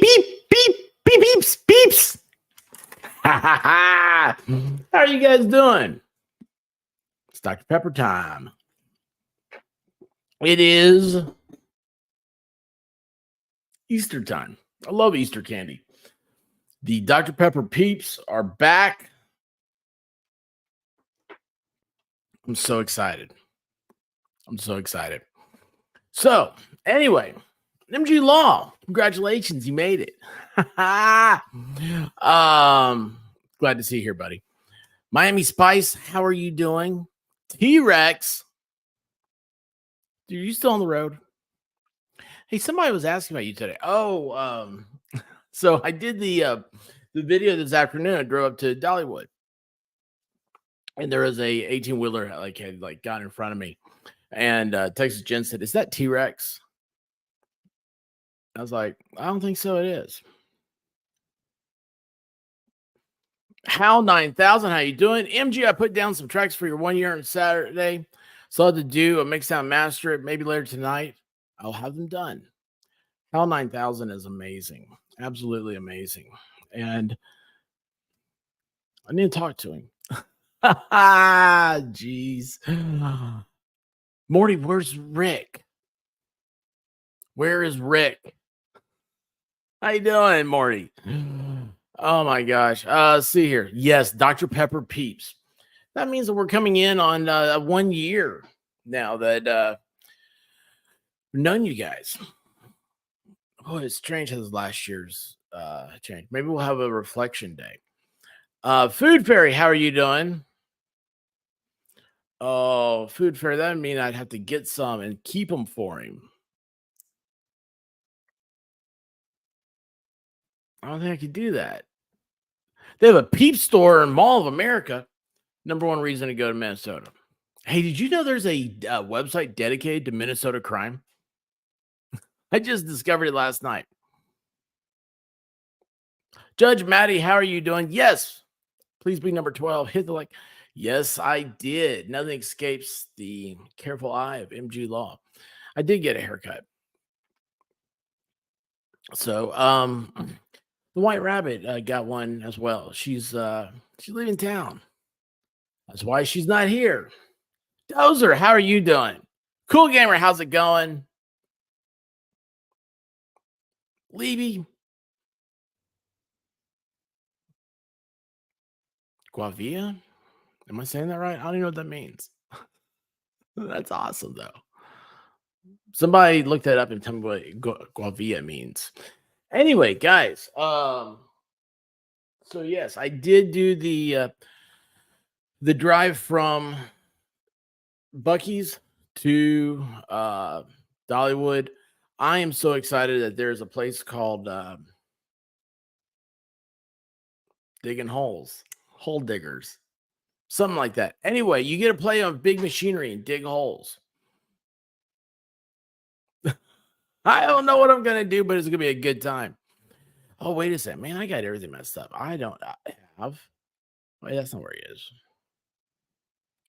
beep, beep, beep, beep, beeps, beeps. How are you guys doing? It's Dr. Pepper time. It is Easter time. I love Easter candy. The Dr. Pepper peeps are back. I'm so excited. So, anyway, MG Law, congratulations, you made it. Glad to see you here, buddy. Miami Spice, how are you doing? T-Rex, dude, are you still on the road? Hey, somebody was asking about you today. So I did the video this afternoon. I drove up to Dollywood, and there was a 18-wheeler had got in front of me, and Texas Jen said, "Is that T-Rex?" I was like, "I don't think so. It is." Hal 9000, how you doing? MG, I put down some tracks for your 1 year on Saturday. So I had to do a mix down master it maybe later tonight. I'll have them done. Hal 9000 is amazing, absolutely amazing, and I need to talk to him. Jeez. Morty, where's Rick? Where is Rick? How you doing, Morty? Oh my gosh. See here. Yes, Dr. Pepper peeps. That means that we're coming in on 1 year now that we've known you guys. Oh, it's strange how this last year's changed. Maybe we'll have a reflection day. Food Fairy, how are you doing? Oh, Food Fairy, that would mean I'd have to get some and keep them for him. I don't think I could do that. They have a Peep store in Mall of America. Number one reason to go to Minnesota. Hey, did you know there's a website dedicated to Minnesota crime? I just discovered it last night. Judge Maddie, how are you doing? Yes. Please be number 12. Hit the like. Yes, I did. Nothing escapes the careful eye of MG Law. I did get a haircut. So, the White Rabbit got one as well. She's leaving town. That's why she's not here. Dozer, how are you doing? Cool Gamer, how's it going? Levy. Guavia? Am I saying that right? I don't even know what that means. That's awesome, though. Somebody look that up and tell me what Guavia means. Anyway, guys, so yes, I did do the drive from Buc-ee's to Dollywood. I am so excited that there's a place called Digging Holes, Hole Diggers, something like that. Anyway, you get to play on big machinery and dig holes. I don't know what I'm gonna do, but it's gonna be a good time. Oh, wait a second, man! I got everything messed up. I have. Wait, that's not where he is.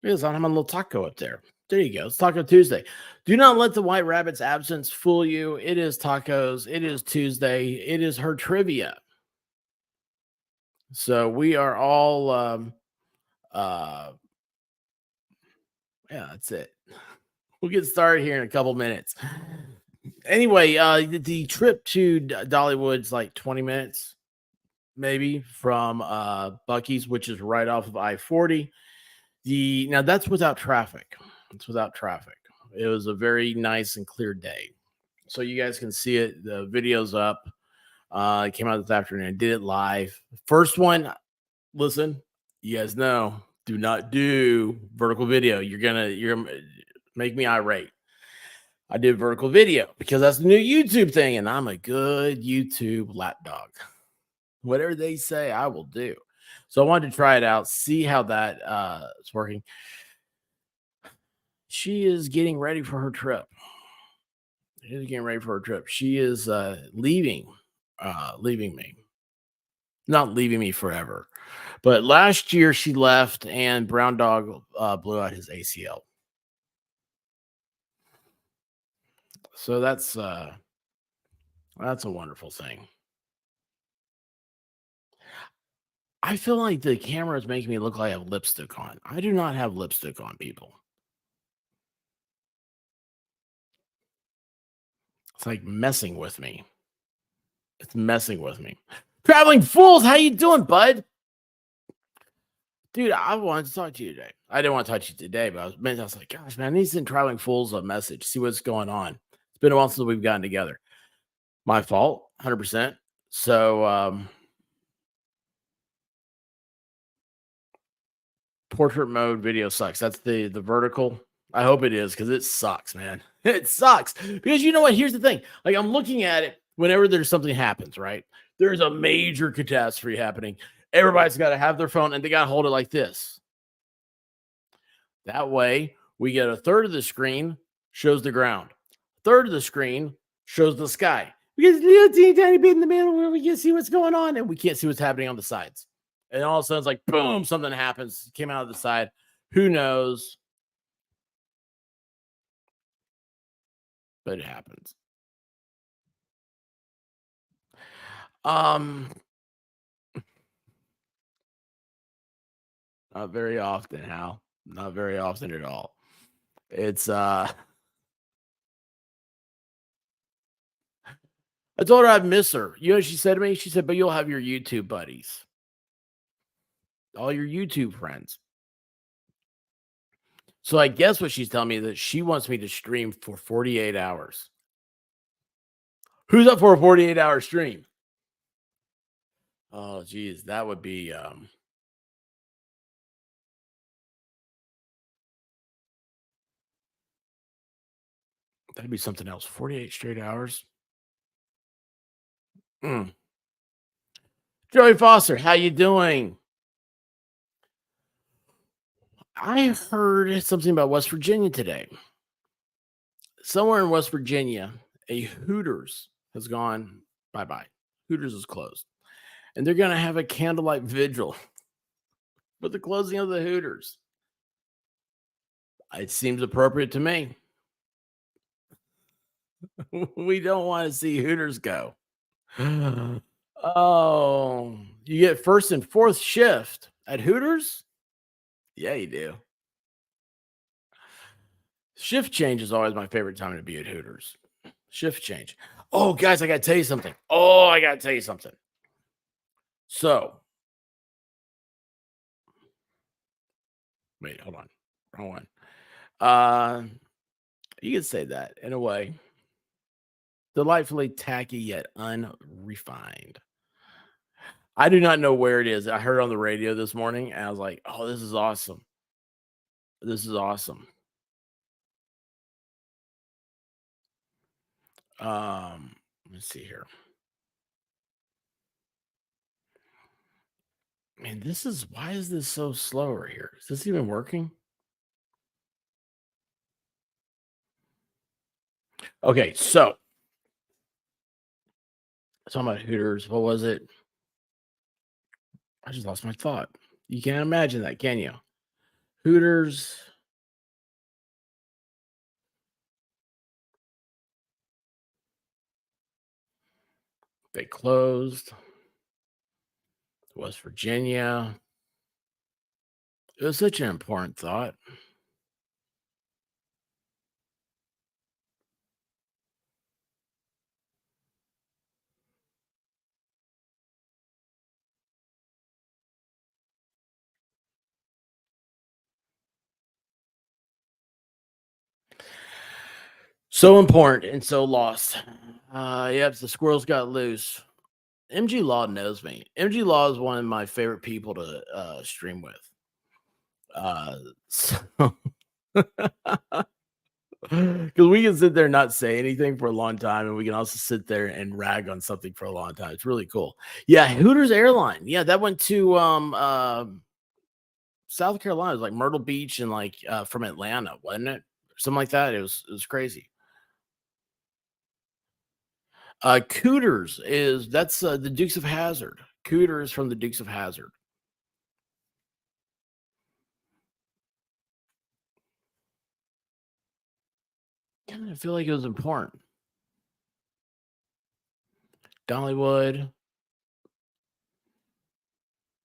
He is. I'm a little taco up there. There you go. It's Taco Tuesday. Do not let the White Rabbit's absence fool you. It is tacos. It is Tuesday. It is her trivia. So we are all yeah, that's it. We'll get started here in a couple minutes. Anyway, the trip to Dollywood's like 20 minutes, maybe, from Buc-ee's, which is right off of I-40. Now that's without traffic. It's without traffic. It was a very nice and clear day. So you guys can see it. The video's up. It came out this afternoon. I did it live. First one, listen, you guys know, do not do vertical video. You're gonna make me irate. I did vertical video because that's the new YouTube thing, and I'm a good YouTube lapdog. Whatever they say, I will do. So I wanted to try it out, see how that is working. She is getting ready for her trip. She is leaving me. Not leaving me forever. But last year she left and Brown Dog blew out his ACL. So that's a wonderful thing. I feel like the camera is making me look like I have lipstick on. I do not have lipstick on, people. It's like messing with me. It's messing with me. Traveling fools, how you doing, bud? Dude, I wanted to talk to you today. I didn't want to talk to you today, but I was like, gosh, man, I need to send Traveling Fools a message, see what's going on. It's been a while since we've gotten together. My fault, 100%. So, portrait mode video sucks. That's the vertical. I hope it is because it sucks, man. It sucks because you know what? Here's the thing. Like I'm looking at it whenever there's something happens, right? There's a major catastrophe happening. Everybody's got to have their phone and they got to hold it like this. That way, we get a third of the screen shows the ground, third of the screen shows the sky. We get a little teeny tiny bit in the middle where we can see what's going on, and we can't see what's happening on the sides. And all of a sudden, it's like boom, something happens, came out of the side. Who knows? But it happens. Um, not very often, Hal. Not very often at all. It's I told her I'd miss her. You know what she said to me? She said, but you'll have your YouTube buddies, all your YouTube friends. So I guess what she's telling me is that she wants me to stream for 48 hours. Who's up for a 48-hour stream? Oh, geez, that would be that'd be something else. 48 straight hours. Mm. Joey Foster, how you doing? I heard something about West Virginia today. Somewhere in West Virginia, a Hooters has gone bye-bye. Hooters is closed. And they're going to have a candlelight vigil for the closing of the Hooters. It seems appropriate to me. We don't want to see Hooters go. Oh, you get first and fourth shift at Hooters? Yeah, you do. Shift change is always my favorite time to be at Hooters. Shift change. Oh, guys, I got to tell you something. So, wait, hold on. Wrong one. You could say that in a way. Delightfully tacky yet unrefined. I do not know where it is. I heard it on the radio this morning and I was like, oh, this is awesome. This is awesome. Let's see here. Man, why is this so slow right here? Is this even working? Okay, so talking about Hooters, what was it? I just lost my thought. You can't imagine that, can you? Hooters. They closed. West Virginia. It was such an important thought. So important and so lost. Yep, the squirrels got loose. MG Law knows me. MG Law is one of my favorite people to stream with. So because we can sit there and not say anything for a long time, and we can also sit there and rag on something for a long time. It's really cool. Yeah, Hooters Airline. Yeah, that went to South Carolina. It was like Myrtle Beach and like from Atlanta, wasn't it? Something like that. It was crazy. Cooters is that's the Dukes of Hazard. Cooters from the Dukes of Hazard. Yeah, I feel like it was important. Dollywood.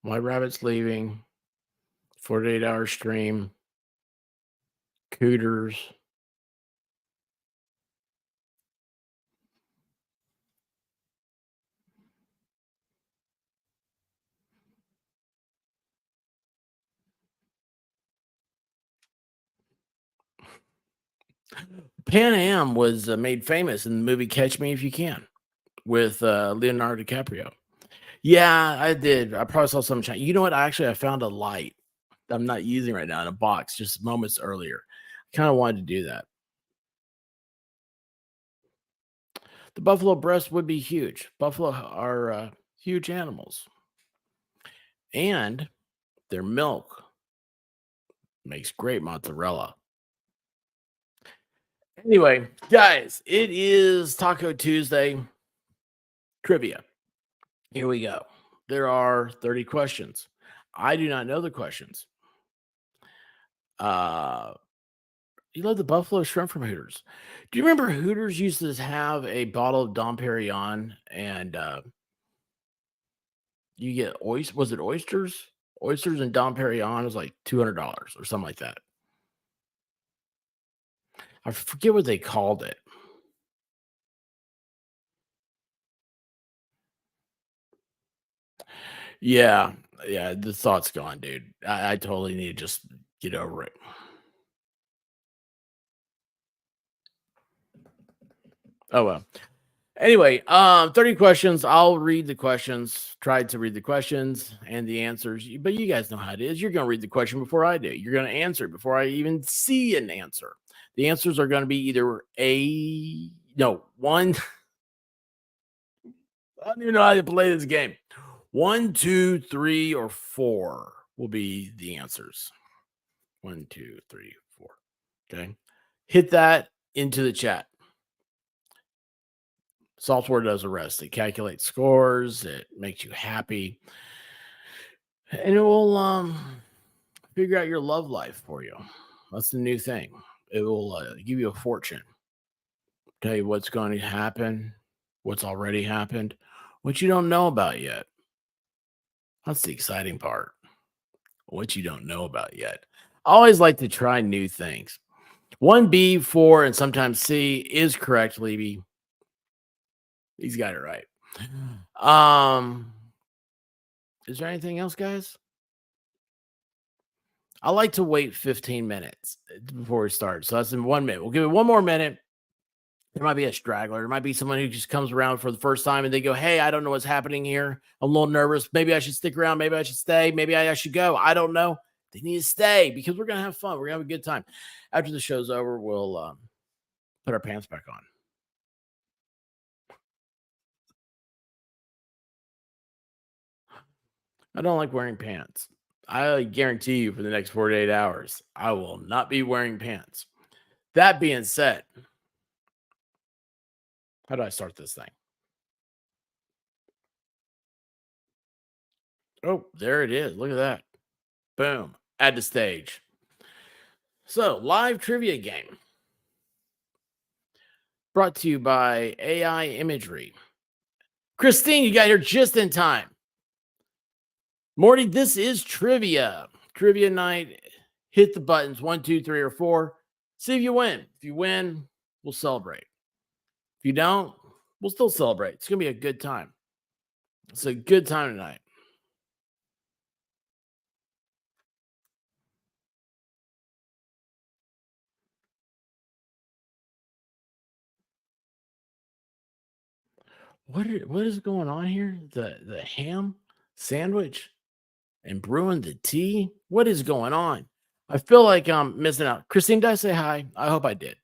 White Rabbit's leaving. 48-hour stream. Cooters. Pan Am was made famous in the movie Catch Me If You Can with Leonardo DiCaprio. Yeah, I did. I probably saw some. You know what? I found a light that I'm not using right now in a box just moments earlier. I kind of wanted to do that. The buffalo breast would be huge. Buffalo are huge animals, and their milk makes great mozzarella. Anyway, guys, it is Taco Tuesday trivia. Here we go. There are 30 questions. I do not know the questions. Uh, you love the buffalo shrimp from Hooters. Do you remember Hooters used to have a bottle of Dom Perignon and you get oysters? Was it oysters? Oysters and Dom Perignon was like $200 or something like that. I forget what they called it. Yeah, yeah, the thought's gone, dude. I totally need to just get over it. Oh well. Anyway, 30 questions. I'll read the questions, try to read the questions and the answers, but you guys know how it is. You're going to read the question before I do. You're going to answer it before I even see an answer. The answers are going to be either one. I don't even know how to play this game. 1, 2, 3, or 4 will be the answers. 1, 2, 3, 4. Okay. Hit that into the chat. Software does the rest. It calculates scores. It makes you happy, and it will figure out your love life for you. That's the new thing. It will give you a fortune, tell you what's going to happen, what's already happened, what you don't know about yet. That's the exciting part. What you don't know about yet. I always like to try new things. 1B, 4, and sometimes C is correct, Levy. He's got it right. Is there anything else, guys? I like to wait 15 minutes before we start. So that's in 1 minute. We'll give it one more minute. There might be a straggler. There might be someone who just comes around for the first time and they go, hey, I don't know what's happening here. I'm a little nervous. Maybe I should stick around. Maybe I should stay. Maybe I should go. I don't know. They need to stay because we're going to have fun. We're going to have a good time. After the show's over, we'll put our pants back on. I don't like wearing pants. I guarantee you for the next 48 hours, I will not be wearing pants. That being said, how do I start this thing? Oh, there it is. Look at that. Boom. Add to stage. So, live trivia game brought to you by AI Imagery. Christine, you got here just in time. Morty, this is trivia. Trivia night. Hit the buttons 1, 2, 3, or 4. See if you win. If you win, we'll celebrate. If you don't, we'll still celebrate. It's going to be a good time. It's a good time tonight. What is going on here? The ham sandwich and brewing the tea? What is going on? I feel like I'm missing out. Christine, did I say hi? I hope I did.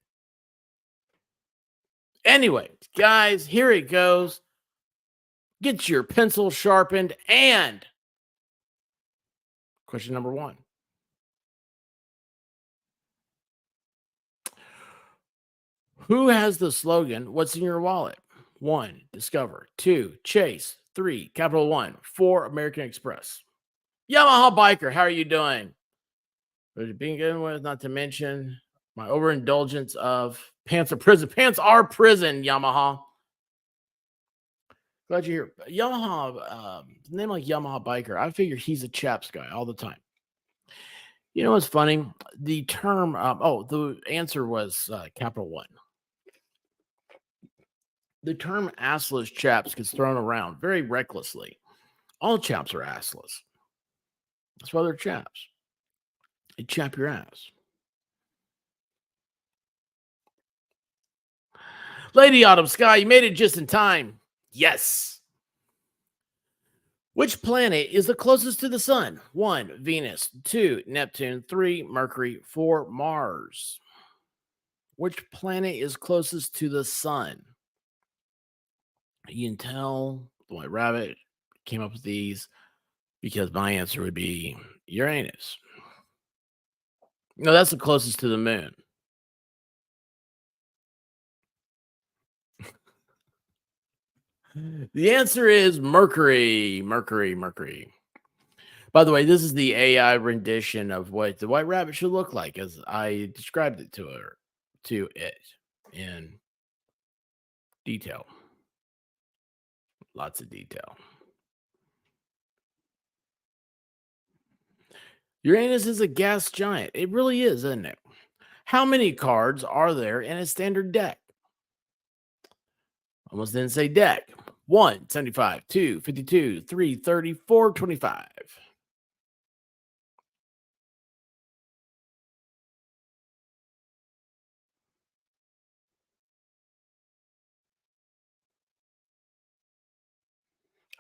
Anyway, guys, here it goes. Get your pencil sharpened and question number 1. Who has the slogan, what's in your wallet? 1, Discover. 2, Chase. 3, Capital One. 4, American Express. Yamaha Biker, how are you doing? Being good with, not to mention my overindulgence of pants are prison. Pants are prison, Yamaha. Glad you're here. Yamaha, name like Yamaha biker. I figure he's a chaps guy all the time. You know what's funny? The term. The answer was capital one. The term assless chaps gets thrown around very recklessly. All chaps are assless. That's why they're chaps. They chap your ass. Lady Autumn Sky, you made it just in time. Yes. Which planet is the closest to the sun? 1, Venus. 2, Neptune. 3, Mercury. 4, Mars. Which planet is closest to the sun? You can tell the White Rabbit came up with these because my answer would be Uranus. No, that's the closest to the moon. The answer is Mercury. Mercury. By the way, this is the AI rendition of what the White Rabbit should look like, as I described it to it in detail. Lots of detail. Uranus is a gas giant. It really is, isn't it? How many cards are there in a standard deck? Almost didn't say deck. 1, 75, 2, 52, 3, 34, 25.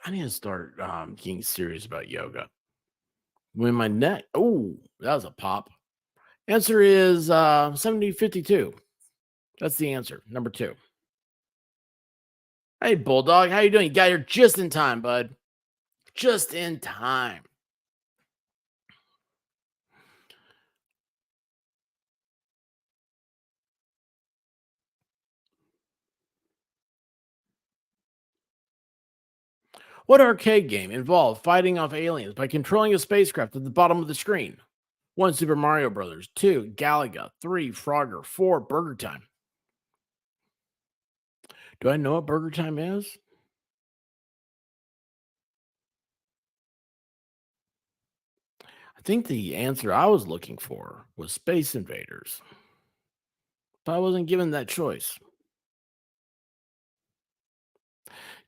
I need to start getting serious about yoga. When my neck, oh, that was a pop. Answer is 7052. That's the answer. Number 2. Hey, Bulldog, how you doing? You got here just in time, bud. Just in time. What arcade game involved fighting off aliens by controlling a spacecraft at the bottom of the screen? 1, Super Mario Brothers. 2, Galaga. 3, Frogger. 4, Burger Time. Do I know what Burger Time is? I think the answer I was looking for was Space Invaders, but I wasn't given that choice.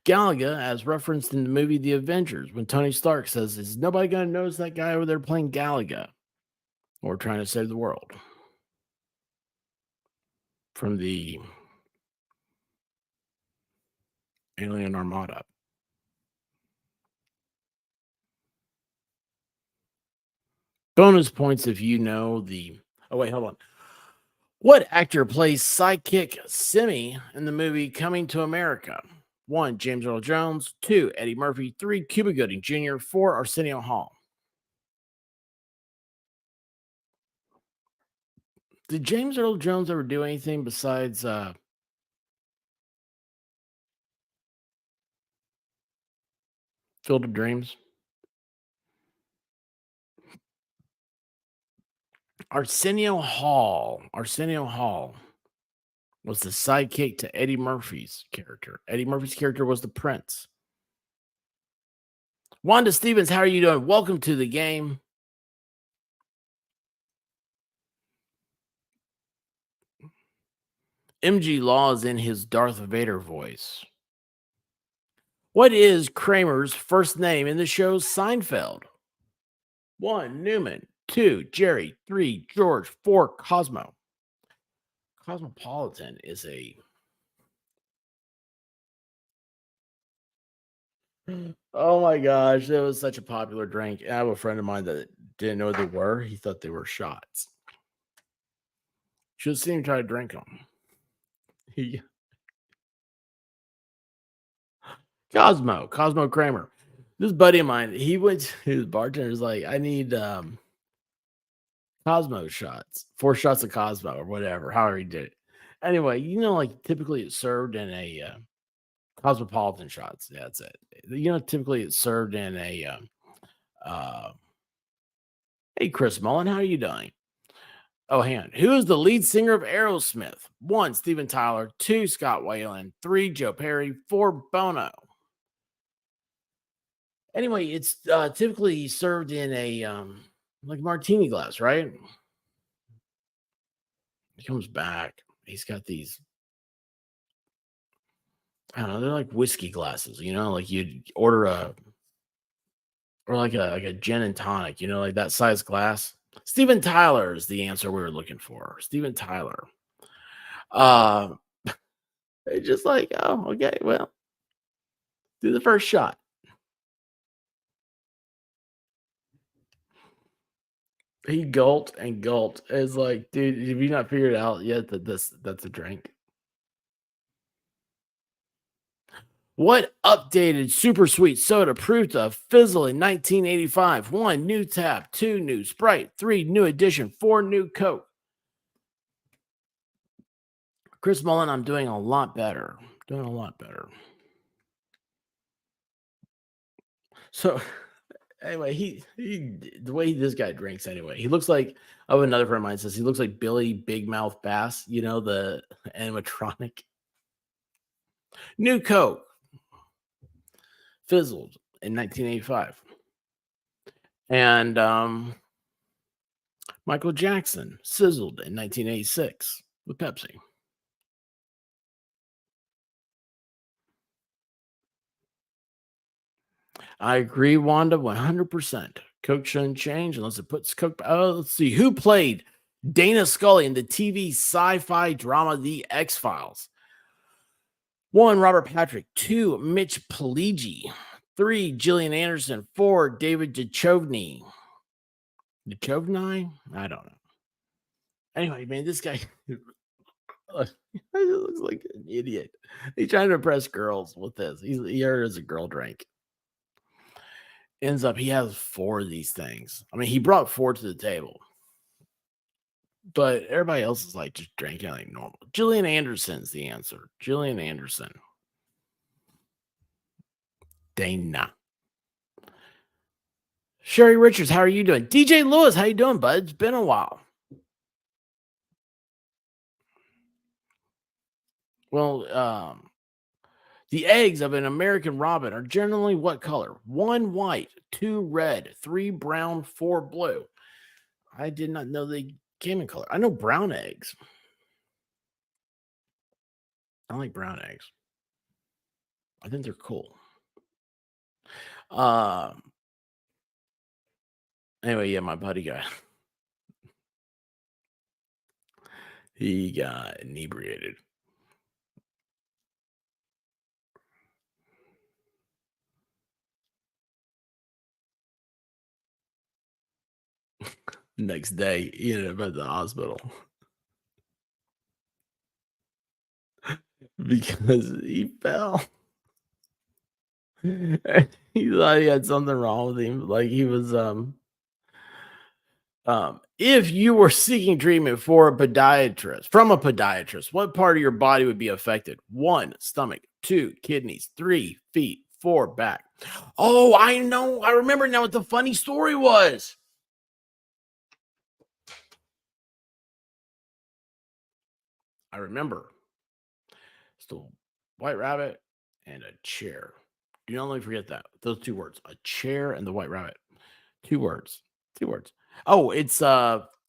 Galaga, as referenced in the movie The Avengers, when Tony Stark says, "Is nobody going to notice that guy over there playing Galaga or trying to save the world?" From the Alien Armada. Bonus points if you know the. Oh, wait, hold on. What actor plays sidekick Simi in the movie Coming to America? 1, James Earl Jones. 2, Eddie Murphy. 3, Cuba Gooding Jr. 4, Arsenio Hall. Did James Earl Jones ever do anything besides Field of Dreams? Arsenio Hall was the sidekick to Eddie Murphy's character. Eddie Murphy's character was the prince. Wanda Stevens, how are you doing? Welcome to the game. MG Law is in his Darth Vader voice. What is Kramer's first name in the show Seinfeld? 1, Newman. 2, Jerry. 3, George. 4, Cosmo. Cosmopolitan is a. Oh my gosh, that was such a popular drink. I have a friend of mine that didn't know what they were. He thought they were shots. Should have seen him try to drink them. He, Cosmo Kramer. This buddy of mine, he went to his bartender's like, I need Cosmo shots, 4 shots of Cosmo or whatever, however he did it. Anyway, like typically it's served in a cosmopolitan shots. Yeah, that's it. Typically it's served in a hey Chris Mullen, how are you doing? Oh, hang on. Who is the lead singer of Aerosmith? 1, Steven Tyler. 2, Scott Weiland. 3, Joe Perry. 4, Bono. Anyway, it's typically served in a like martini glass, right? He comes back. He's got these. I don't know. They're like whiskey glasses, like you'd order a or like a gin and tonic, like that size glass. Steven Tyler is the answer we were looking for. Steven Tyler. Uh, it's just like, oh, okay, well, do the first shot. He gulped and gulped. It's like, dude, have you not figured out yet that that's a drink? What updated super sweet soda proved to fizzle in 1985? One, new tap. Two, new Sprite. Three, new edition. Four, new Coke. Chris Mullen, I'm doing a lot better. Doing a lot better. So anyway, he the way this guy drinks anyway, he looks like another friend of mine says he looks like Billy Big Mouth Bass, the animatronic. New Coke fizzled in 1985. And Michael Jackson sizzled in 1986 with Pepsi. I agree, Wanda, 100%. Coke shouldn't change unless it puts Coke. Oh, let's see. Who played Dana Scully in the TV sci fi drama The X Files? One, Robert Patrick. Two, Mitch Pileggi. Three, Gillian Anderson. Four, David Duchovny. Duchovny? I don't know. Anyway, man, this guy looks like an idiot. He's trying to impress girls with this. He heard it as a girl drink. Ends up, he has four of these things. I mean, he brought four to the table, but everybody else is like just drinking like normal. Gillian Anderson's the answer. Gillian Anderson. Dana. Sherry Richards, how are you doing? DJ Lewis, how you doing, bud? It's been a while. Well, the eggs of an American robin are generally what color? One white, two red, three brown, four blue. I did not know they came in color. I know brown eggs. I like brown eggs. I think they're cool. Anyway, yeah, my buddy he got inebriated. Next day, he ended up at the hospital because he fell. He thought he had something wrong with him. Like he was if you were seeking treatment for a podiatrist, what part of your body would be affected? One, stomach. Two, kidneys. Three, feet. Four, back. Oh, I know. I remember now what the funny story was. I remember. Still, White Rabbit and a chair. Do not let me forget that. Those two words. A chair and the White Rabbit. Two words. Two words. Oh, it's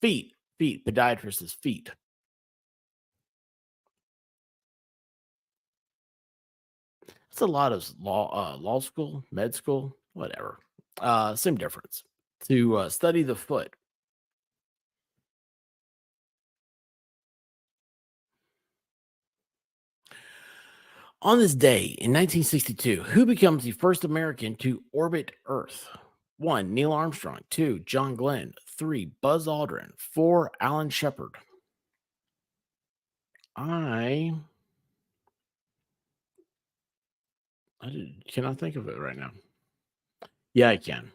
feet. Feet. Podiatrist's feet. It's a lot of law school, med school, whatever. Same difference. To study the foot. On this day in 1962, who becomes the first American to orbit Earth? One, Neil Armstrong. Two, John Glenn. Three, Buzz Aldrin. Four, Alan Shepard. I cannot think of it right now. Yeah, I can.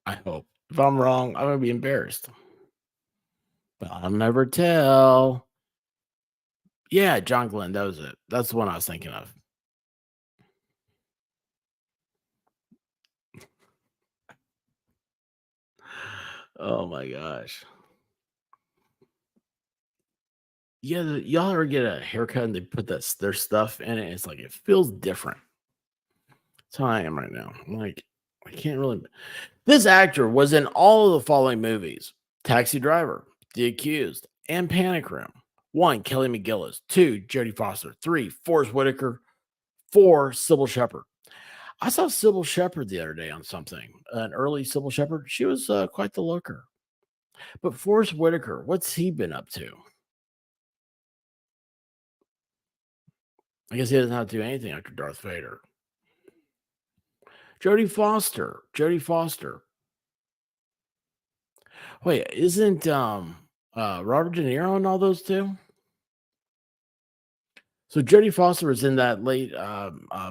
I hope. If I'm wrong, I'm gonna be embarrassed. But I'll never tell. Yeah, John Glenn. That was it. That's the one I was thinking of. Oh my gosh. Yeah, y'all ever get a haircut and they put their stuff in it? It's like it feels different. That's how I am right now. I'm like, I can't really. This actor was in all of the following movies: Taxi Driver, The Accused, and Panic Room. One, Kelly McGillis. Two, Jodie Foster. Three, Forrest Whitaker. Four, Sybil Shepherd. I saw Sybil Shepherd the other day on something, an early Sybil Shepherd. She was quite the looker. But Forrest Whitaker, what's he been up to? I guess he doesn't have to do anything after Darth Vader. Jodie Foster. Jodie Foster. Wait, isn't Robert De Niro and all those too? So Jodie Foster was in that late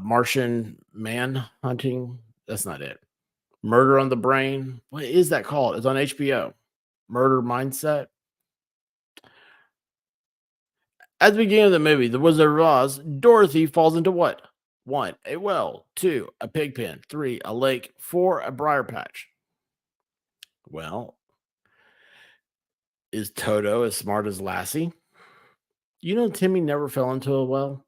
Martian Man Hunting. That's not it. Murder on the Brain. What is that called? It's on HBO. Murder Mindset. At the beginning of the movie, The Wizard of Oz, Dorothy falls into what? One, a well. Two, a pig pen. Three, a lake. Four, a briar patch. Well, is Toto as smart as Lassie? You know, Timmy never fell into a well,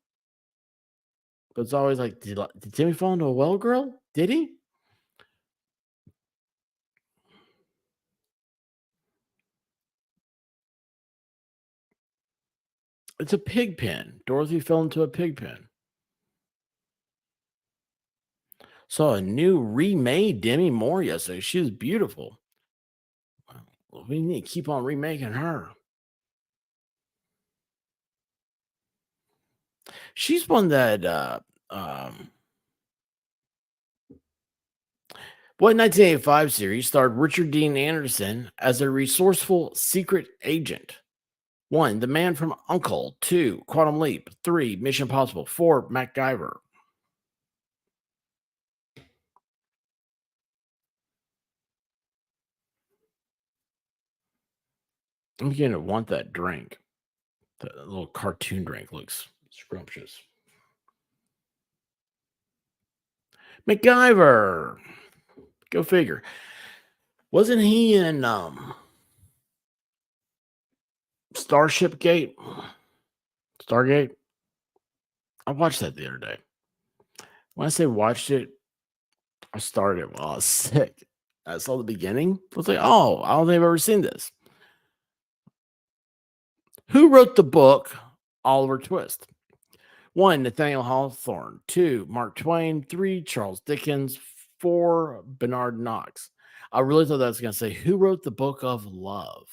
but it's always like, did Timmy fall into a well, girl? Did he? It's a pig pen. Dorothy fell into a pig pen. Saw a new remade Demi Moore yesterday. She was beautiful. Well, we need to keep on remaking her. She's one that what 1985 series starred Richard Dean Anderson as a resourceful secret agent? One, The Man from Uncle. Two, Quantum Leap. Three, Mission Impossible. Four, MacGyver. I'm beginning to want that drink. The little cartoon drink looks scrumptious. MacGyver. Go figure. Wasn't he in Starship Gate? Stargate? I watched that the other day. When I say watched it, I started it while I was sick. I saw the beginning. I was like, oh, I don't think I've ever seen this. Who wrote the book Oliver Twist? One, Nathaniel Hawthorne. Two, Mark Twain. Three, Charles Dickens. Four, Bernard Knox. I really thought that was going to say, who wrote the book of love?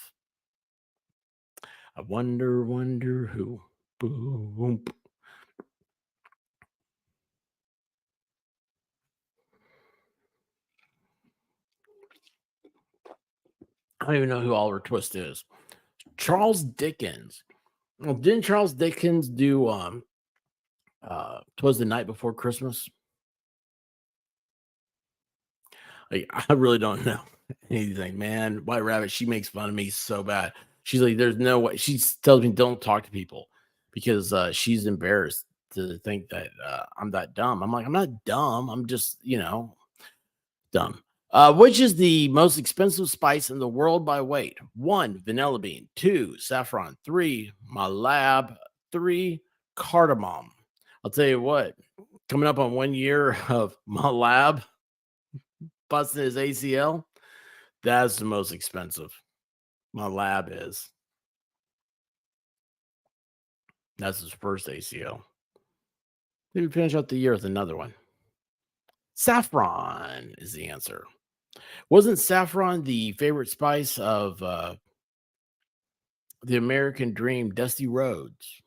I wonder who. Boom. I don't even know who Oliver Twist is. Charles Dickens. Well, didn't Charles Dickens do "Twas the Night Before Christmas"? Like, I really don't know anything, man. White Rabbit, she makes fun of me so bad. She's like, "There's no way." She tells me, "Don't talk to people," because she's embarrassed to think that I'm that dumb. I'm like, I'm not dumb. I'm just, dumb. Which is the most expensive spice in the world by weight? One, vanilla bean. Two, saffron. Three, malab. Three, cardamom. I'll tell you what, coming up on 1 year of malab busting his ACL, that's the most expensive. Malab is. That's his first ACL. Maybe finish out the year with another one. Saffron is the answer. Wasn't saffron the favorite spice of the American Dream, Dusty Rhodes?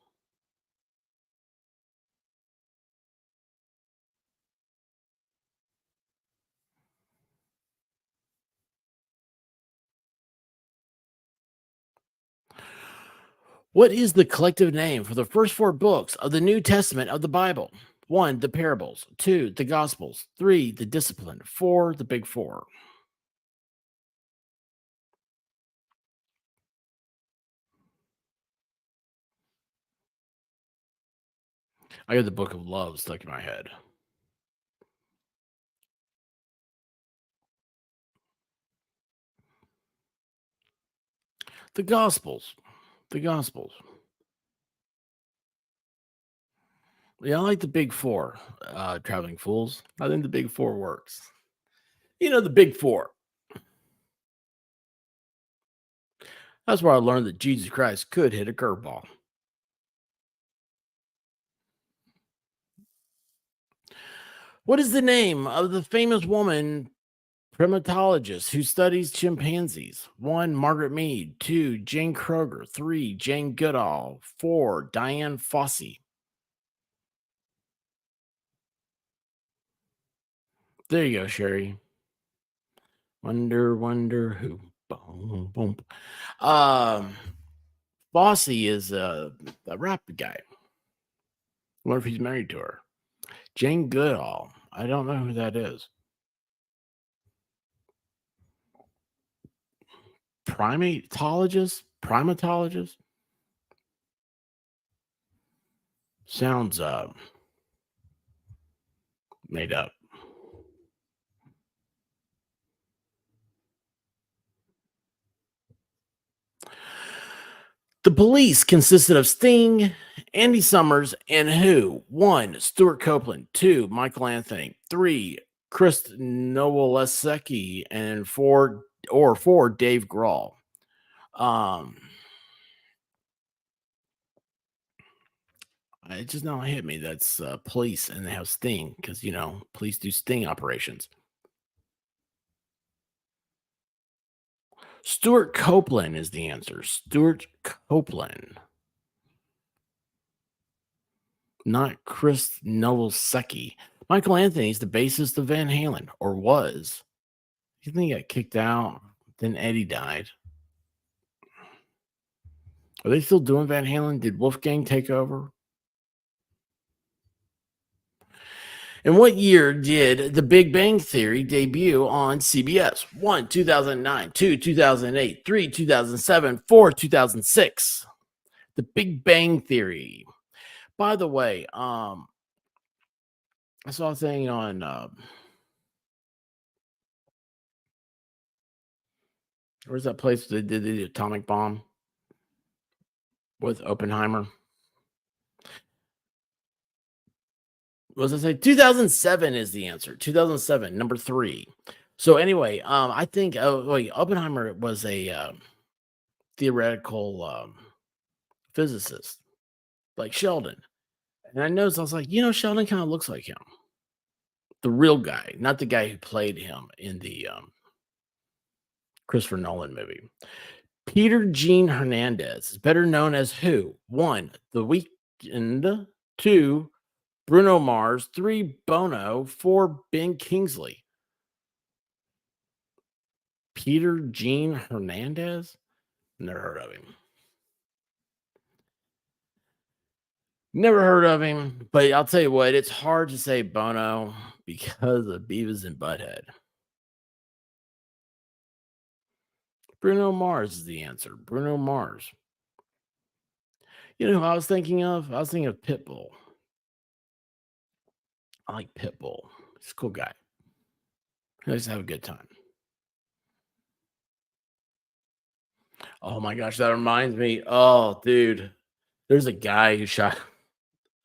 What is the collective name for the first four books of the New Testament of the Bible? One, the parables. Two, the gospels. Three, the discipline. Four, the big four. I got the book of love stuck in my head. The gospels. The gospels. Yeah, I like the big four, traveling fools. I think the big four works. You know, the big four. That's where I learned that Jesus Christ could hit a curveball. What is the name of the famous woman primatologist who studies chimpanzees? One, Margaret Mead. Two, Jane Kroger. Three, Jane Goodall. Four, Diane Fossey. There you go, Sherry. Wonder who. Boom, boom. Um, Fossey is a rap guy. I wonder if he's married to her. Jane Goodall. I don't know who that is. Primatologist? Sounds made up. The police consisted of Sting, Andy Summers, and who? One, Stuart Copeland. Two, Michael Anthony. Three, Chris Nowolesecki, and four, Dave Grohl. Um, it just now hit me. That's police, and they have Sting because police do sting operations. Stuart Copeland is the answer. Stuart Copeland, not Chris Nowolesecki. Michael Anthony is the bassist of Van Halen, or was. You think he got kicked out? Then Eddie died. Are they still doing Van Halen? Did Wolfgang take over? In what year did The Big Bang Theory debut on CBS? 1, 2009, 2, 2008, 3, 2007, 4, 2006. The Big Bang Theory. By the way, I saw a thing on where's that place that did the atomic bomb with Oppenheimer? What was I say? 2007 is the answer. 2007, number 3. So anyway, I think wait, Oppenheimer was a theoretical physicist, like Sheldon. And I noticed I was like, Sheldon kind of looks like him, the real guy, not the guy who played him in the Christopher Nolan movie. Peter Gene Hernandez is better known as who? 1, The Weeknd. 2, Bruno Mars. 3, Bono. 4, Ben Kingsley. Peter Gene Hernandez? Never heard of him. Never heard of him, but I'll tell you what, it's hard to say Bono because of Beavis and Butthead. Bruno Mars is the answer. Bruno Mars. You know who I was thinking of? I was thinking of Pitbull. I like Pitbull. He's a cool guy. He likes to have a good time. Oh my gosh, that reminds me. Oh, dude. There's a guy who shot.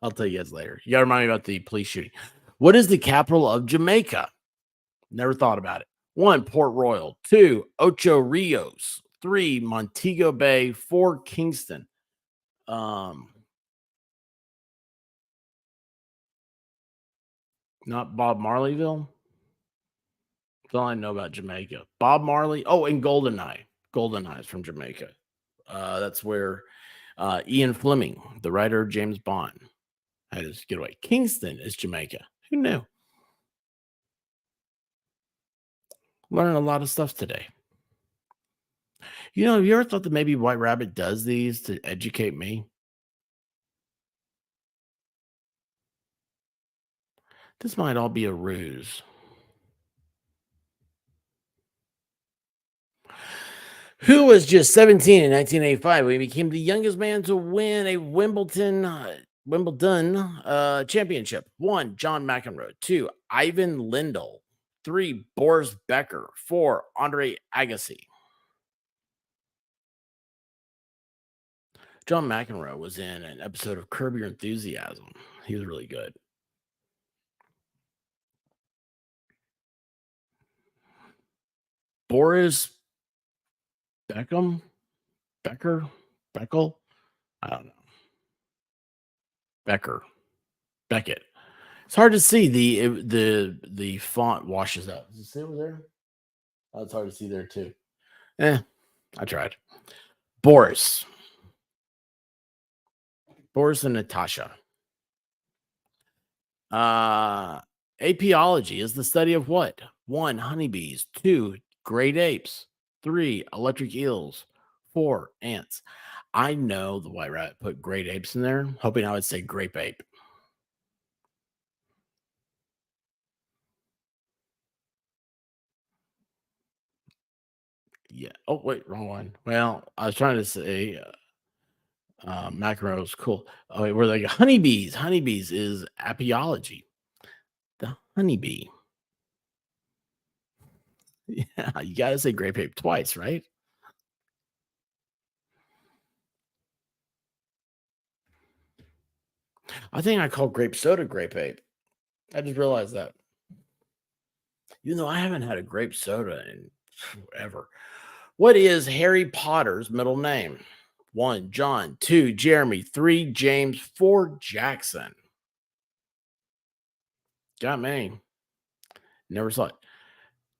I'll tell you guys later. You gotta remind me about the police shooting. What is the capital of Jamaica? Never thought about it. 1, Port Royal. 2, Ocho Rios. 3, Montego Bay. 4, Kingston. Not Bob Marleyville. That's all I know about Jamaica. Bob Marley. Oh, and Goldeneye. Goldeneye is from Jamaica. That's where Ian Fleming, the writer of James Bond, had his getaway. Kingston is Jamaica. Who knew? Learning a lot of stuff today. Have you ever thought that maybe White Rabbit does these to educate me? This might all be a ruse. Who was just 17 in 1985 when he became the youngest man to win a Wimbledon championship? 1, John McEnroe. 2, Ivan Lendl. 3, Boris Becker. 4, Andre Agassi. John McEnroe was in an episode of Curb Your Enthusiasm. He was really good. Boris Beckham, Becker, Beckel. I don't know. Becker, Beckett. It's hard to see. The font washes out. Does it see over there? Oh, it's hard to see there too. Eh, I tried. Boris. Boris and Natasha. Uh Apiology is the study of what? One, honeybees. Two, great apes. Three, electric eels. Four, ants. I know the white rabbit put great apes in there, hoping I would say grape ape. Yeah. Oh, wait, wrong one. Well, I was trying to say macros. Cool. Oh, wait, we're like honeybees. Honeybees is apiology. The honeybee. Yeah, you got to say grape ape twice, right? I think I called grape soda grape ape. I just realized that. Even though I haven't had a grape soda in forever. What is Harry Potter's middle name? One, John. Two, Jeremy. Three, James. Four, Jackson. Got me. Never saw it.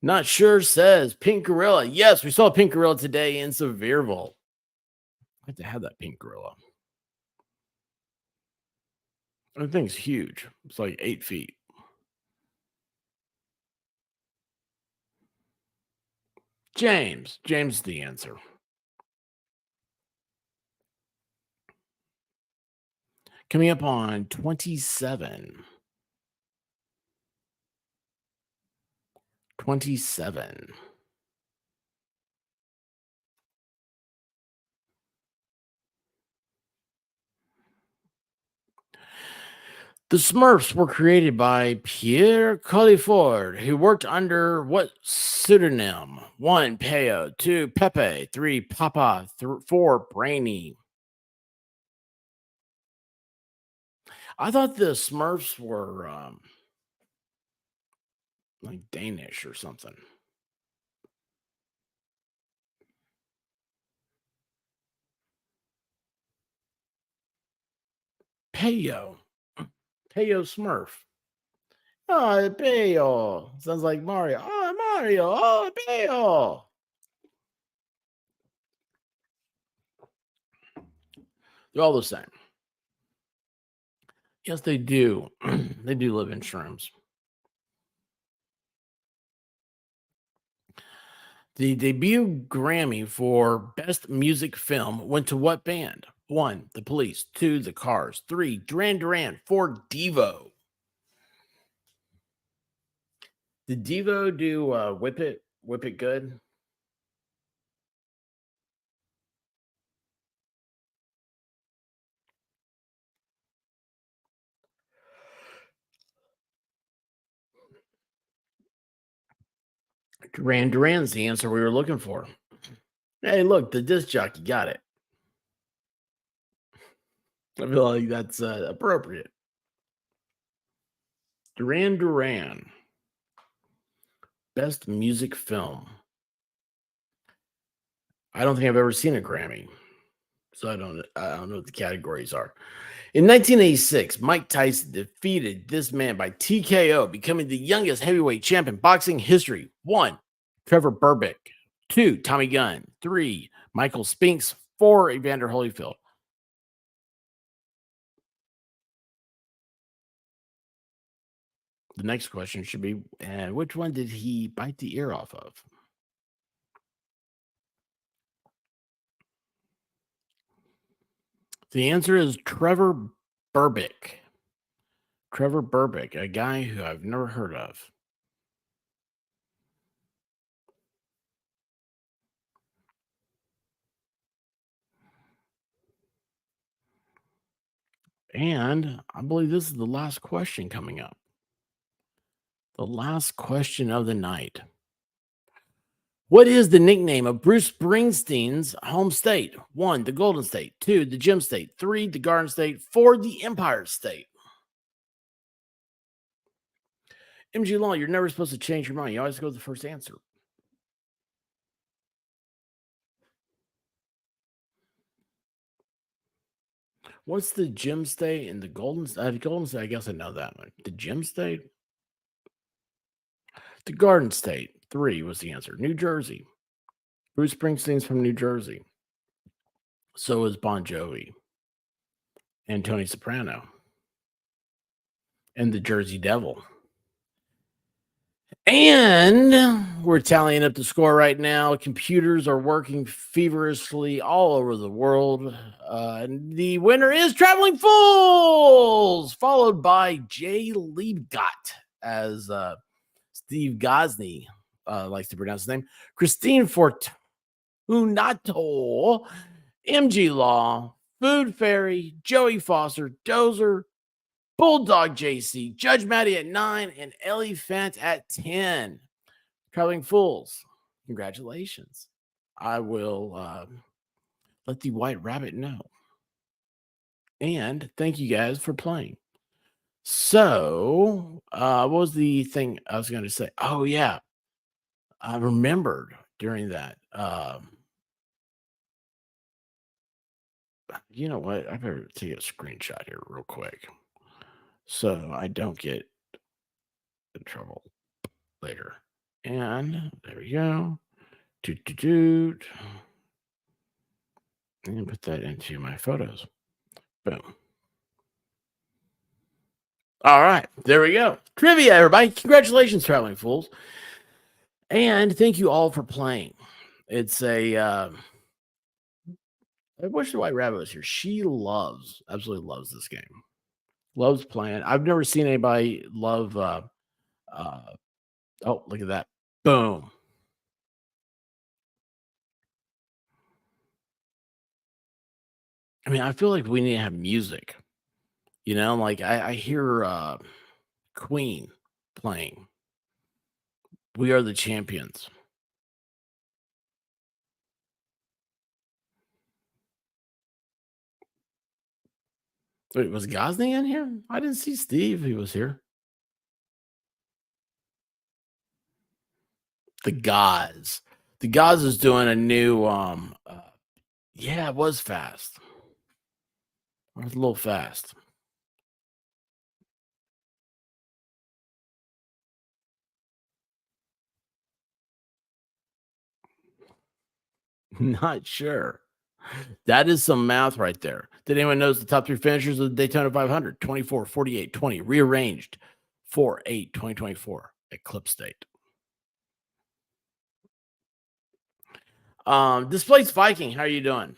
Not sure says Pink Gorilla. Yes, we saw Pink Gorilla today in Sevierville. I have to have that Pink Gorilla. That thing's huge. It's like 8 feet. James. James is the answer. Coming up on 27. 27. The Smurfs were created by Pierre Colliford, who worked under what pseudonym? One, Peo. Two, Pepe. Three, Papa. Four, Brainy. I thought the Smurfs were like Danish or something. Peo. Peo Smurf. Oh, Peo. Sounds like Mario. Oh, Mario. Oh, Peo. They're all the same. Yes, they do. They do live in shrooms. The debut Grammy for Best Music Film went to what band? One, The Police. Two, The Cars. Three, Duran Duran. Four, Devo. Did Devo do Whip It? Whip It Good? Duran Duran's the answer we were looking for. Hey, look, the disc jockey got it. I feel like that's appropriate. Duran Duran. Best music film. I don't think I've ever seen a Grammy, so I don't know what the categories are. In 1986, Mike Tyson defeated this man by TKO, becoming the youngest heavyweight champ in boxing history. One, Trevor Burbick. Two, Tommy Gunn. Three, Michael Spinks. Four, Evander Holyfield. The next question should be, which one did he bite the ear off of? The answer is Trevor Burbick. Trevor Burbick, a guy who I've never heard of. And I believe this is the last question coming up. The last question of the night. What is the nickname of Bruce Springsteen's home state? One, the Golden State. Two, the Gem State. Three, the Garden State. Four, the Empire State. MG Law, you're never supposed to change your mind. You always go with the first answer. What's the Gem State and the Golden State? I guess I know that one. The Gem State, the Garden State. 3 was the answer. New Jersey. Bruce Springsteen's from New Jersey. So is Bon Jovi and Tony Soprano and the Jersey Devil. And we're tallying up the score right now. Computers are working feverishly all over the world. And the winner is Traveling Fools, followed by Jay Liebgott, as Steve Gosney likes to pronounce his name. Christine Fortunato, MG Law, Food Fairy, Joey Foster, Dozer, Bulldog JC, Judge Maddie at 9, and Ellie Fant at 10. Traveling Fools, congratulations. I will let the White Rabbit know. And thank you guys for playing. So, what was the thing I was going to say? Oh, yeah. I remembered during that. You know what? I better take a screenshot here real quick so I don't get in trouble later. And there we go. Doot, doot, doot. And put that into my photos. Boom. All right. There we go. Trivia, everybody. Congratulations, Traveling Fools. And thank you all for playing. It's I wish the White Rabbit was here. She absolutely loves this game. Loves playing. I've never seen anybody love oh, look at that. Boom. I mean, I feel like we need to have music. You know, like I hear Queen playing. We Are the Champions. Wait, was Gosney in here? I didn't see Steve. He was here. The Gods. The Gods is doing a new yeah, it was fast. It was a little fast. Not sure. That is some math right there. Did anyone notice the top 3 finishers of the Daytona 500? 24, 48, 20, rearranged 4, 8, 2024 at Clip State. Displaced Viking, how are you doing?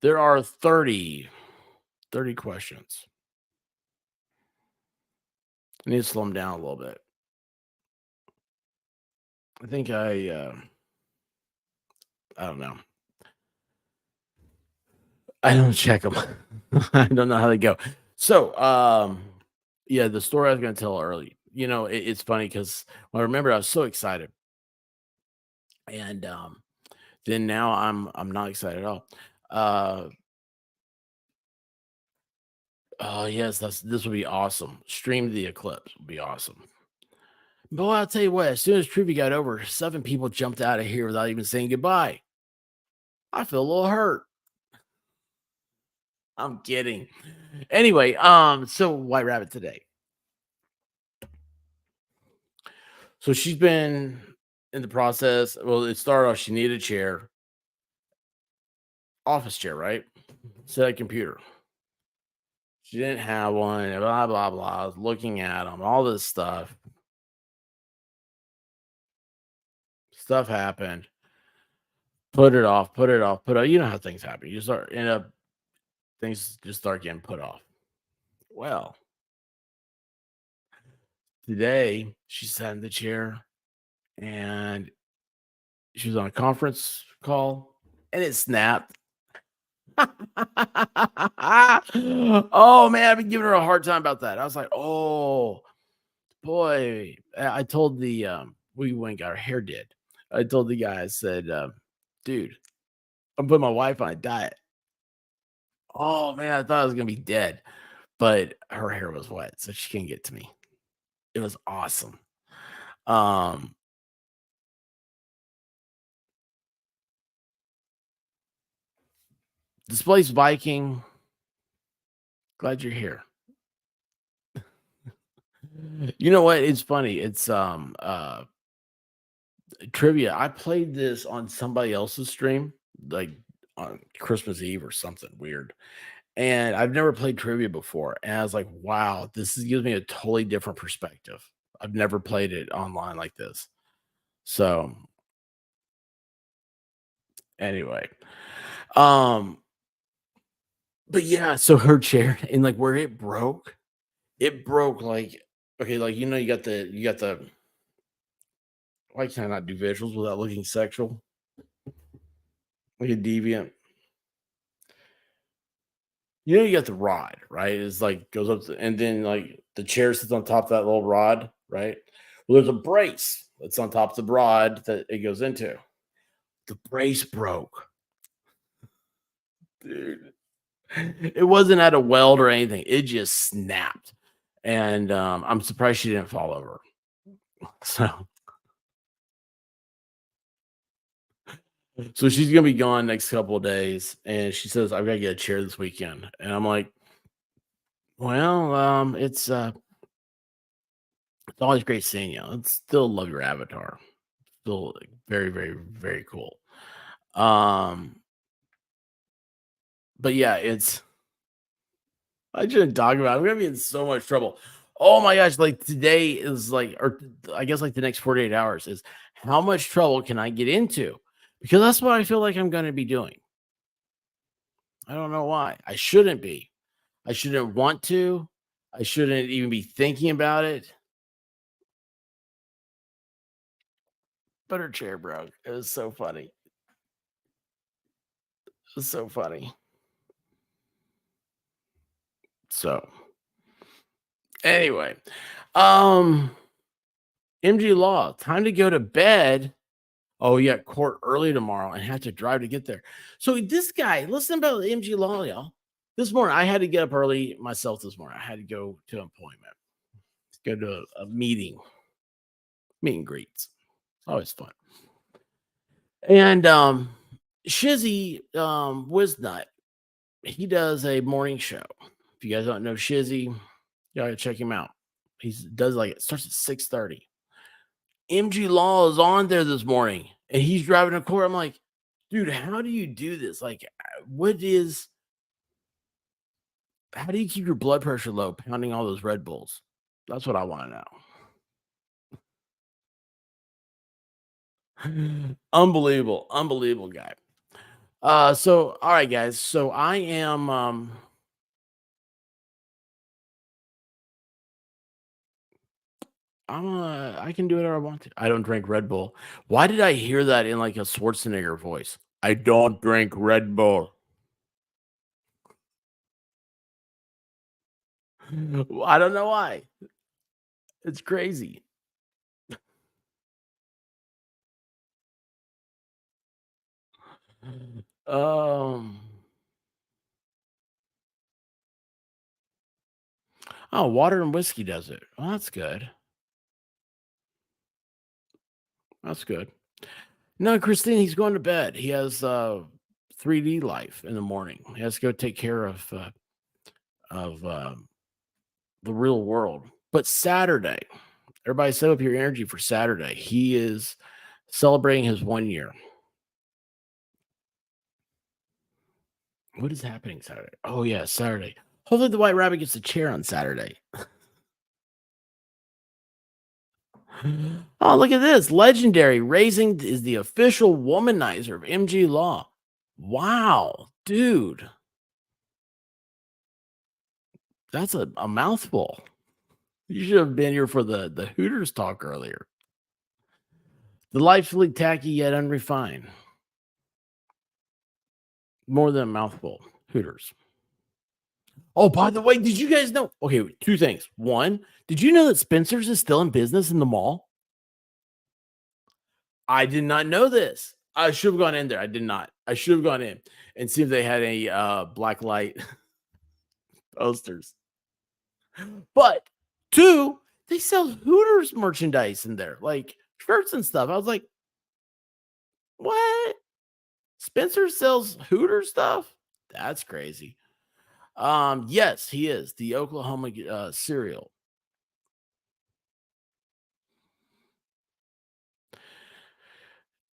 There are 30 questions. I need to slow them down a little bit. I think I don't know. I don't check them. I don't know how they go. So, yeah, the story I was going to tell early. You know, it's funny because I remember I was so excited, and then now I'm not excited at all. Oh yes, this would be awesome. Stream the eclipse would be awesome. But I'll tell you what, as soon as trivia got over, 7 people jumped out of here without even saying goodbye. I feel a little hurt. I'm kidding. Anyway, so White Rabbit today. So she's been in the process. Well, it started off, she needed a chair, office chair, right? Set a computer. She didn't have one, blah, blah, blah. I was looking at them, all this stuff. Stuff happened. Put it off, put it off, put it off. You know how things happen. You end up, things just start getting put off. Well, today she sat in the chair and she was on a conference call and it snapped. Oh man, I've been giving her a hard time about that. I was like, oh boy. I told the we went and got our hair did. I told the guy, I said, dude, I'm putting my wife on a diet. Oh man, I thought I was gonna be dead, but her hair was wet, so she can't get to me. It was awesome. Um, Displays Viking. Glad you're here. You know what? It's funny. It's trivia. I played this on somebody else's stream, like on Christmas Eve or something weird. And I've never played trivia before. And I was like, wow, gives me a totally different perspective. I've never played it online like this. So anyway. Um, but yeah, so her chair and like where it broke like okay, like you got the why can I not do visuals without looking sexual? Like a deviant. You got the rod, right? It's like goes up and then like the chair sits on top of that little rod, right? Well, there's a brace that's on top of the rod that it goes into. The brace broke, dude. It wasn't at a weld or anything. It just snapped. And I'm surprised she didn't fall over. So so she's gonna be gone next couple of days. And she says, I've got to get a chair this weekend. And I'm like, well, it's always great seeing you. I still love your avatar. Still like, very, very, very cool. Um, but yeah, it's I shouldn't talk about it. I'm gonna be in so much trouble. Oh my gosh, like today is like, or I guess like the next 48 hours is how much trouble can I get into? Because that's what I feel like I'm gonna be doing. I don't know why. I shouldn't be. I shouldn't want to. I shouldn't even be thinking about it. But her chair broke. It was so funny. It was so funny. So anyway, um, MG Law, time to go to bed. Oh, yeah, court early tomorrow and have to drive to get there. So this guy, listen about MG Law, y'all. This morning, I had to get up early myself this morning. I had to go to an appointment, go to a meet and greets. Always fun. And Shizzy Wiznut, he does a morning show. If you guys don't know Shizzy, you gotta check him out. He does like it starts at 6:30. MG Law is on there this morning and he's driving a court. I'm like, dude, how do you do this? Like, what is how do you keep your blood pressure low pounding all those Red Bulls? That's what I want to know. Unbelievable, unbelievable guy. So all right, guys. So I am I can do whatever I want to. I don't drink Red Bull. Why did I hear that in like a Schwarzenegger voice? I don't drink Red Bull. I don't know why. It's crazy. Um oh, water and whiskey does it. Well, that's good. That's good. No, Christine, he's going to bed. He has 3D life in the morning. He has to go take care of the real world. But Saturday, everybody set up your energy for Saturday. He is celebrating his 1 year. What is happening Saturday? Oh yeah, Saturday. Hopefully the White Rabbit gets a chair on Saturday. Oh, look at this. Legendary Raising is the official womanizer of MG Law. Wow, dude. That's a mouthful. You should have been here for the Hooters talk earlier. Delightfully tacky yet unrefined. More than a mouthful. Hooters. Oh, by the way, did you guys know? Okay, two things. One, did you know that Spencer's is still in business in the mall? I did not know this. I should have gone in there. I did not. I should have gone in and see if they had any black light posters. But two, They sell Hooters merchandise in there, like shirts and stuff. I was like, what? Spencer sells Hooter stuff? That's crazy. Yes, he is the Oklahoma cereal.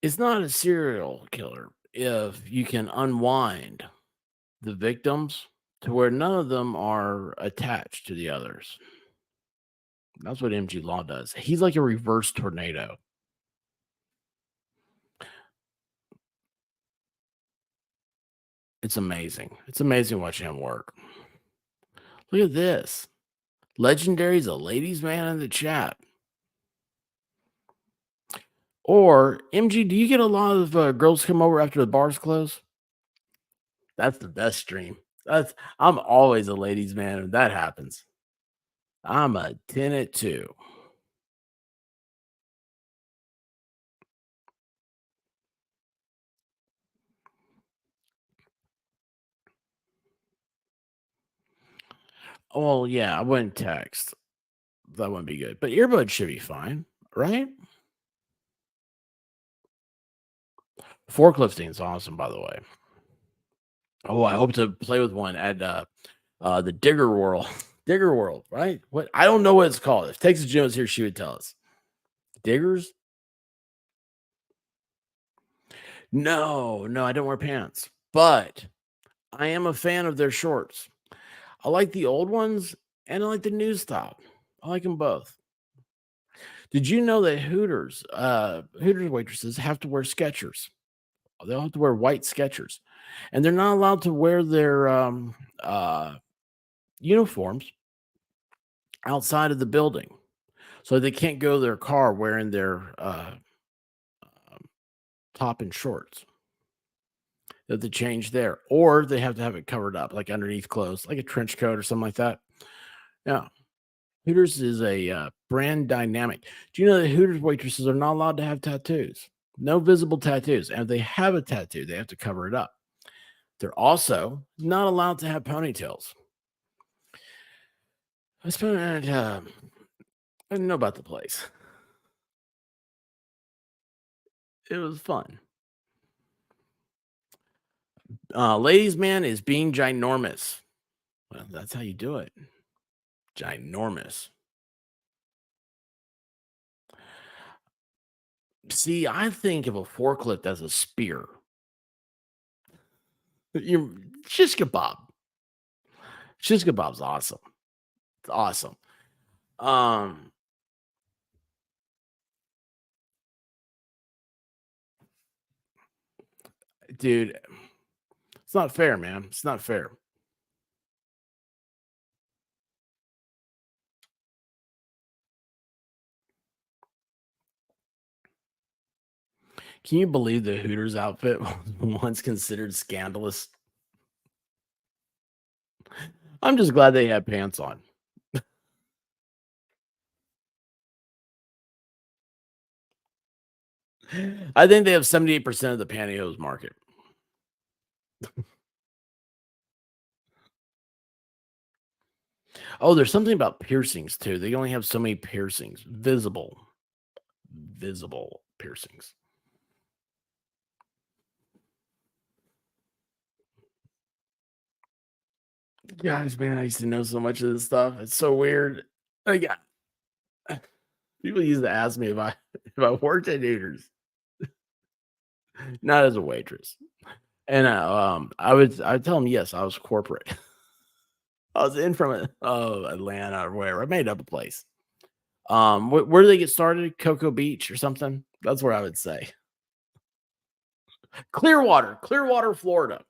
It's not a serial killer if you can unwind the victims to where none of them are attached to the others. That's what MG Law does. He's like a reverse tornado. It's amazing. It's amazing watching him work. Look at this. Legendary's a ladies' man in the chat. Or MG, do you get a lot of girls come over after the bars close? That's the best stream. I'm always a ladies' man when that happens. I'm a 10 at 2. Well, yeah, I wouldn't text. That wouldn't be good. But earbuds should be fine, right? Forklifting is awesome, by the way. Oh, I hope to play with one at the Digger World. Digger World, right? What I don't know what it's called. If Texas Jim was here, she would tell us. Diggers? No, no, I don't wear pants. But I am a fan of their shorts. I like the old ones and I like the new style. I like them both. Did you know that Hooters waitresses have to wear Skechers? They'll have to wear white Skechers, and they're not allowed to wear their uniforms outside of the building. So they can't go to their car wearing their top and shorts. They have to change there, or they have to have it covered up, like underneath clothes, like a trench coat or something like that. Yeah, Hooters is a brand dynamic. Do you know that Hooters waitresses are not allowed to have tattoos? No visible tattoos. And if they have a tattoo, they have to cover it up. They're also not allowed to have ponytails. I spent, I didn't know about the place. It was fun. Ladies' man is being ginormous. Well, that's how you do it. Ginormous. See, I think of a forklift as a spear. You shish kebab. Shish kebab's awesome. It's awesome. Um, dude, it's not fair, man. It's not fair. Can you believe the Hooters outfit was once considered scandalous? I'm just glad they had pants on. I think they have 78% of the pantyhose market. Oh, there's something about piercings too. They only have so many piercings, visible piercings. Guys, man, I used to know so much of this stuff. It's so weird. Like, people used to ask me if I if I worked at Hooters, not as a waitress, and I would tell them yes, I was corporate. I was in from Atlanta or wherever. I made up a place. Where do they get started? Cocoa Beach or something? That's where I would say. Clearwater, Florida.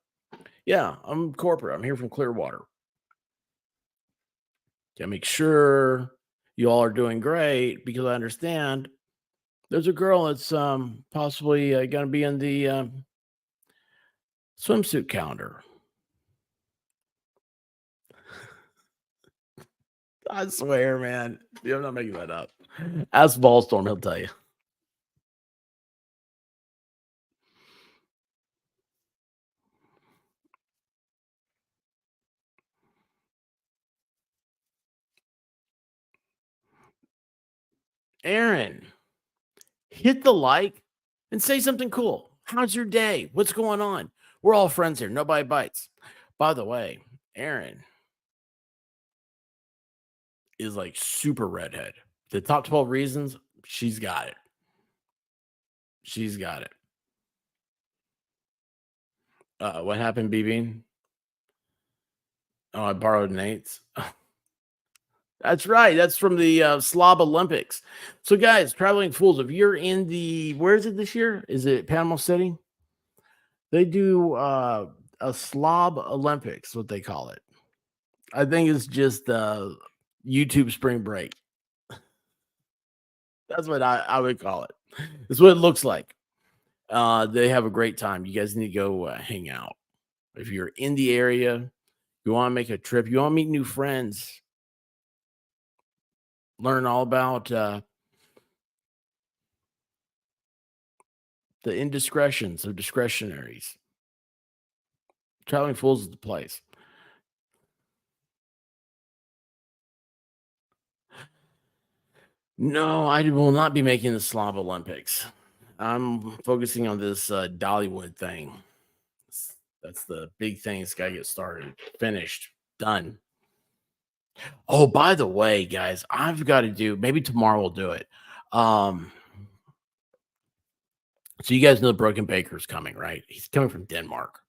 Yeah, I'm corporate. I'm here from Clearwater. To make sure you all are doing great because I understand there's a girl that's possibly going to be in the swimsuit calendar. I swear, man. I'm not making that up. Ask Ballstorm, he'll tell you. Aaron, hit the like and say something cool. How's your day? What's going on? We're all friends here. Nobody bites. By the way, Aaron is like super redhead. The top 12 reasons, she's got it. She's got it. What happened, BB? Oh, I borrowed Nate's. That's right. That's from the Slob Olympics. So, guys, traveling fools, if you're in the, where is it this year? Is it Panama City? They do a Slob Olympics, what they call it. I think it's just YouTube spring break. That's what I would call it. That's what it looks like. They have a great time. You guys need to go hang out. If you're in the area, you want to make a trip, you want to meet new friends, learn all about the indiscretions of discretionaries. Traveling Fools is the place. No, I will not be making the Slob Olympics. I'm focusing on this Dollywood thing. That's the big thing. It's got to get started, finished, done. Oh, by the way, guys, I've got to do. Maybe tomorrow we'll do it. Um, so you guys know the Broken Baker's coming, right? He's coming from Denmark.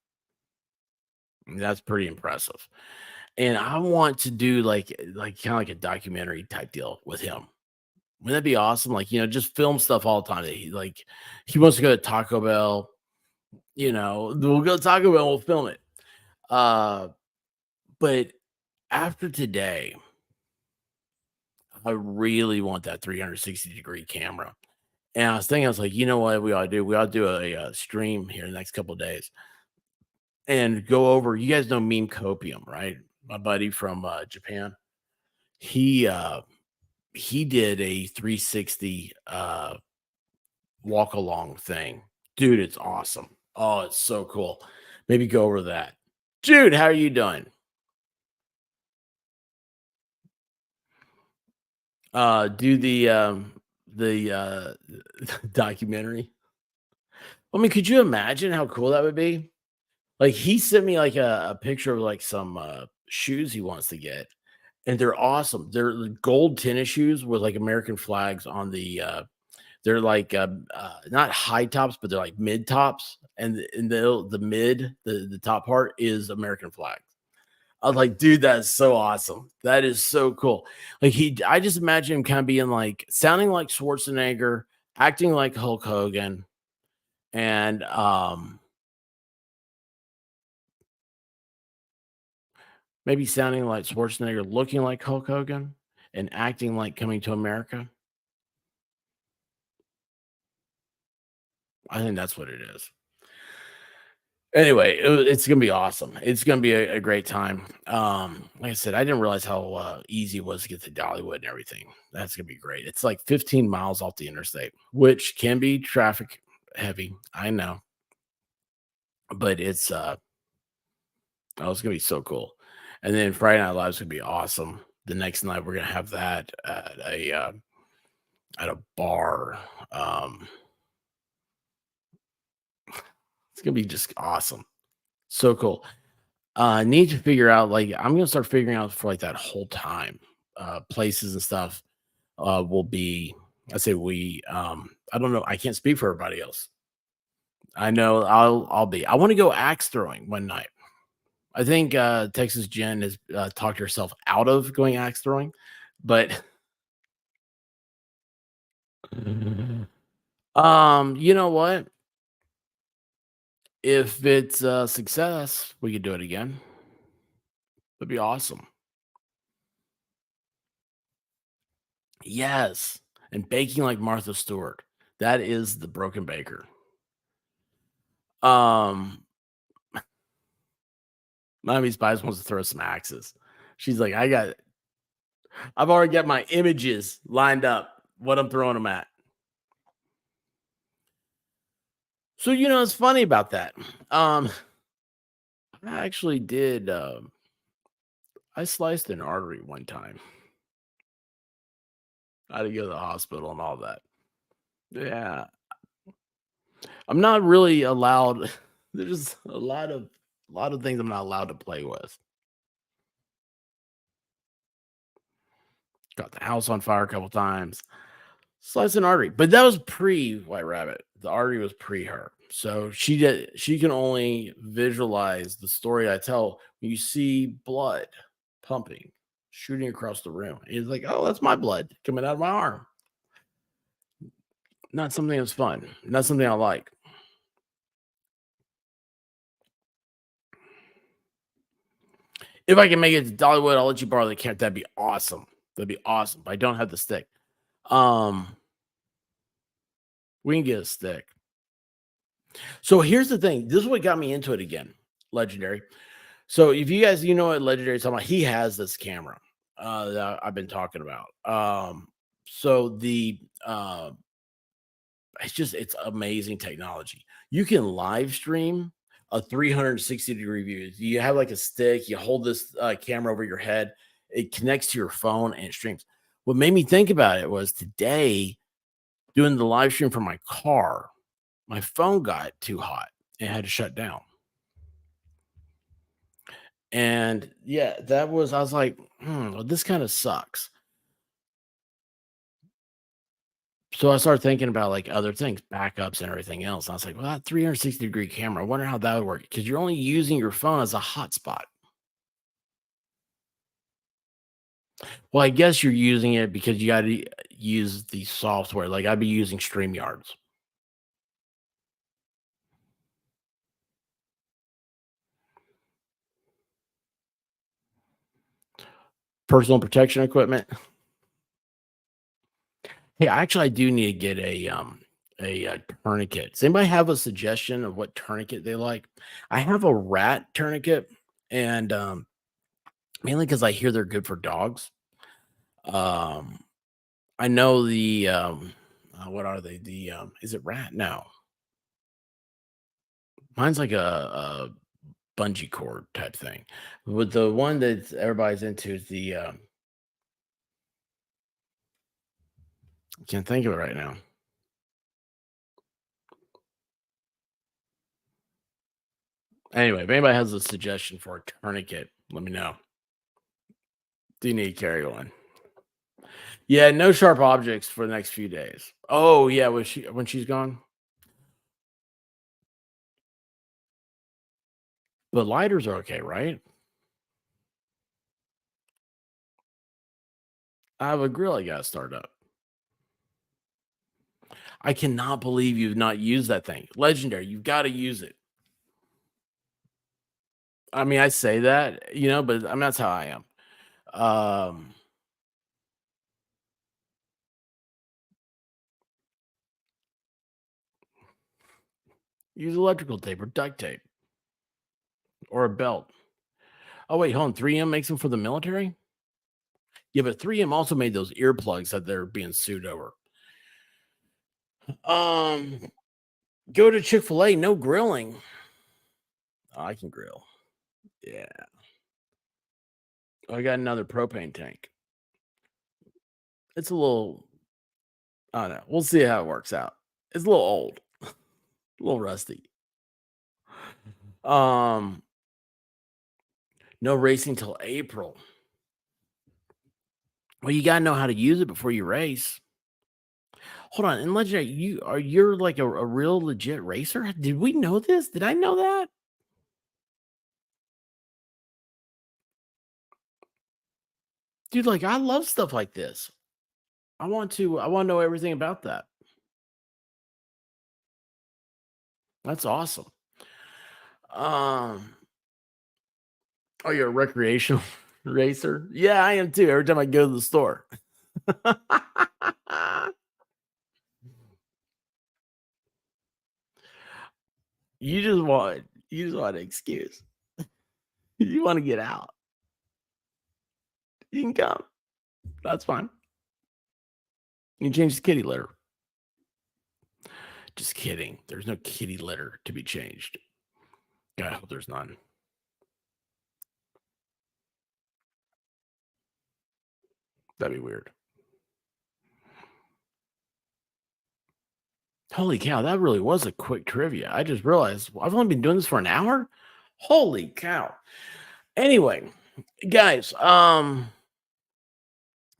I mean, that's pretty impressive. And I want to do like kind of like a documentary type deal with him. Wouldn't that be awesome? Like, just film stuff all the time. That he wants to go to Taco Bell. We'll go to Taco Bell. We'll film it. But after today, I really want that 360-degree camera. And I was like, you know what we ought to do? We ought to do a stream here in the next couple of days and go over. You guys know Meme Copium, right? My buddy from Japan. He he did a 360 walk along thing. Dude, it's awesome. Oh, it's so cool. Maybe go over that. Jude, how are you doing? Do the documentary. I mean, could you imagine how cool that would be? Like he sent me like a picture of like some shoes he wants to get, and they're awesome. They're gold tennis shoes with like American flags on the they're like not high tops, but they're like mid tops, and the mid the top part is American flag. I was like, dude, that's so awesome. That is so cool. Like I just imagine him kind of being like sounding like Schwarzenegger, acting like Hulk Hogan, and maybe sounding like Schwarzenegger, looking like Hulk Hogan, and acting like Coming to America. I think that's what it is. Anyway, it's gonna be awesome. It's gonna be a great time. Like I said, I didn't realize how easy it was to get to Dollywood and everything. That's gonna be great. It's like 15 miles off the interstate, which can be traffic heavy. I know, but it's gonna be so cool. And then Friday Night Live is gonna be awesome. The next night we're gonna have that at a bar. Um, it's gonna be just awesome. So cool. Need to figure out like I'm gonna start figuring out for like that whole time. Places and stuff will be I say we I don't know. I can't speak for everybody else. I know I'll be. I want to go axe throwing one night. I think Texas Jen has talked herself out of going axe throwing, but you know what? If it's a success, we could do it again. That'd be awesome. Yes. And baking like Martha Stewart. That is the broken baker. Um, Miami Spice wants to throw some axes. She's like, I've already got my images lined up, what I'm throwing them at. So, it's funny about that. I actually did, I sliced an artery one time. I had to go to the hospital and all that. Yeah. I'm not really allowed there's a lot of things I'm not allowed to play with. Got the house on fire a couple times. Sliced an artery, but that was pre White Rabbit. The artery was pre her. So she can only visualize the story I tell when you see blood pumping, shooting across the room. He's like, "Oh, that's my blood coming out of my arm." Not something that's fun. Not something I like. If I can make it to Dollywood, I'll let you borrow the camp. That'd be awesome. That'd be awesome. But I don't have the stick. Um, we can get a stick. So here's the thing. This is what got me into it again. Legendary. So if you guys, what Legendary is talking about, he has this camera that I've been talking about. So it's amazing technology. You can live stream a 360-degree view. You have like a stick, you hold this camera over your head, it connects to your phone and it streams. What made me think about it was today doing the live stream from my car, my phone got too hot and had to shut down. And yeah, I was like, well, this kind of sucks. So I started thinking about like other things, backups and everything else. And I was like, well, that 360-degree camera, I wonder how that would work because you're only using your phone as a hotspot. Well, I guess you're using it because you got to use the software. Like I'd be using StreamYards. Personal protection equipment. Hey, actually, I do need to get a tourniquet. Does anybody have a suggestion of what tourniquet they like? I have a rat tourniquet, and mainly because I hear they're good for dogs. Um, I know what are they? Is it rat? No, mine's like a bungee cord type thing. But the one that everybody's into is I can't think of it right now. Anyway, if anybody has a suggestion for a tourniquet, let me know. Do you need to carry one? Yeah, no sharp objects for the next few days. Oh yeah, when she's gone? But lighters are okay, right? I have a grill I gotta start up. I cannot believe you've not used that thing. Legendary, you've got to use it. I mean, I say that, but I mean that's how I am. Um, use electrical tape or duct tape or a belt. Oh wait, hold on. 3M makes them for the military? Yeah, but 3M also made those earplugs that they're being sued over. Um, go to Chick-fil-A, no grilling. Oh, I can grill. Yeah. I got another propane tank. It's a little, I don't know. We'll see how it works out. It's a little old, a little rusty. Um, no racing till April. Well, you gotta know how to use it before you race. Hold on, and legendary, you're like a real legit racer? Did we know this? Did I know that? Dude, like I love stuff like this. I want to know everything about that. That's awesome. Um, oh, you're a recreational racer? Yeah, I am too. Every time I go to the store. You just want an excuse. You want to get out. You can come. That's fine. You can change the kitty litter. Just kidding. There's no kitty litter to be changed. God, I hope there's none. That'd be weird. Holy cow, that really was a quick trivia. I just realized I've only been doing this for an hour. Holy cow. Anyway, guys, what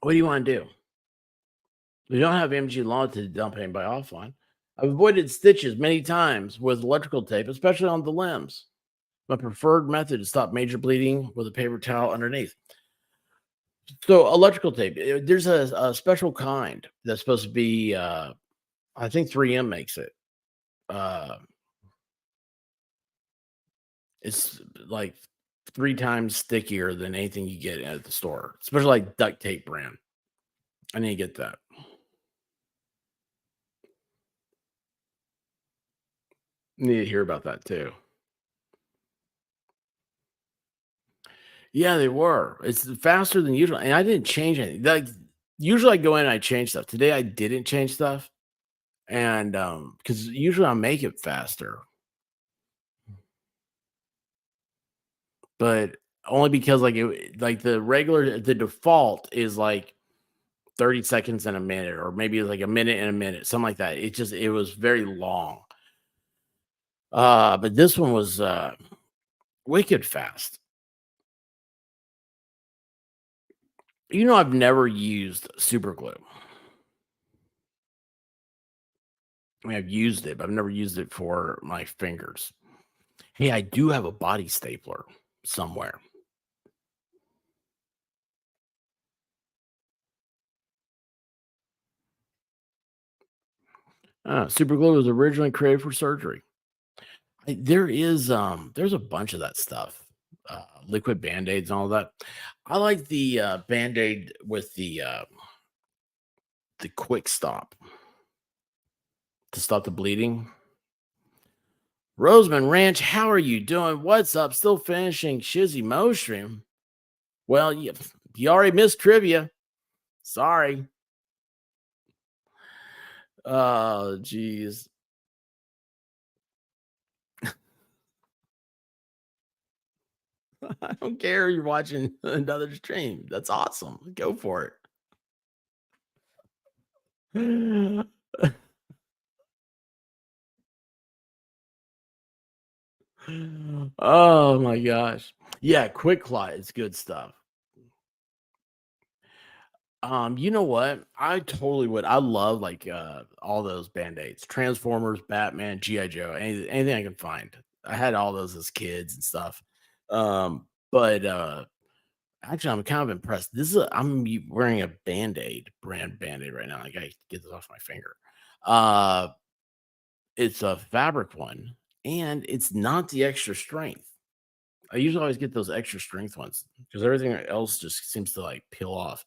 do you want to do? We don't have MG law to dump anybody off on. I've avoided stitches many times with electrical tape, especially on the limbs. My preferred method to stop major bleeding with a paper towel underneath. So electrical tape, there's a special kind that's supposed to be, I think 3M makes it. Uh, it's like 3 times stickier than anything you get at the store, especially like duct tape brand. I need to get that. Need to hear about that too. Yeah, they were. It's faster than usual, and I didn't change anything. Like usually, I go in and I change stuff. Today, I didn't change stuff, and because usually I make it faster, but only because like the default is like 30 seconds in a minute, or maybe like a minute in a minute, something like that. It was very long. But this one was wicked fast. I've never used super glue. I mean, I've used it, but I've never used it for my fingers. Hey, I do have a body stapler somewhere. Super glue was originally created for surgery. There's a bunch of that stuff. Liquid band-aids and all that. I like the band-aid with the quick stop to stop the bleeding. Roseman Ranch, how are you doing? What's up? Still finishing Shizzy Mo stream. Well, you already missed trivia. Sorry. Oh, geez. I don't care. You're watching another stream. That's awesome. Go for it. Oh my gosh. Yeah, Quick Clot is good stuff. You know what? I totally would. I love like all those band-aids, Transformers, Batman, G.I. Joe, anything I can find. I had all those as kids and stuff. But actually I'm kind of impressed. Wearing a Band-Aid brand Band-Aid right now. Like I get this off my finger. Uh it's a fabric one, and it's not the extra strength. I usually always get those extra strength ones because everything else just seems to like peel off.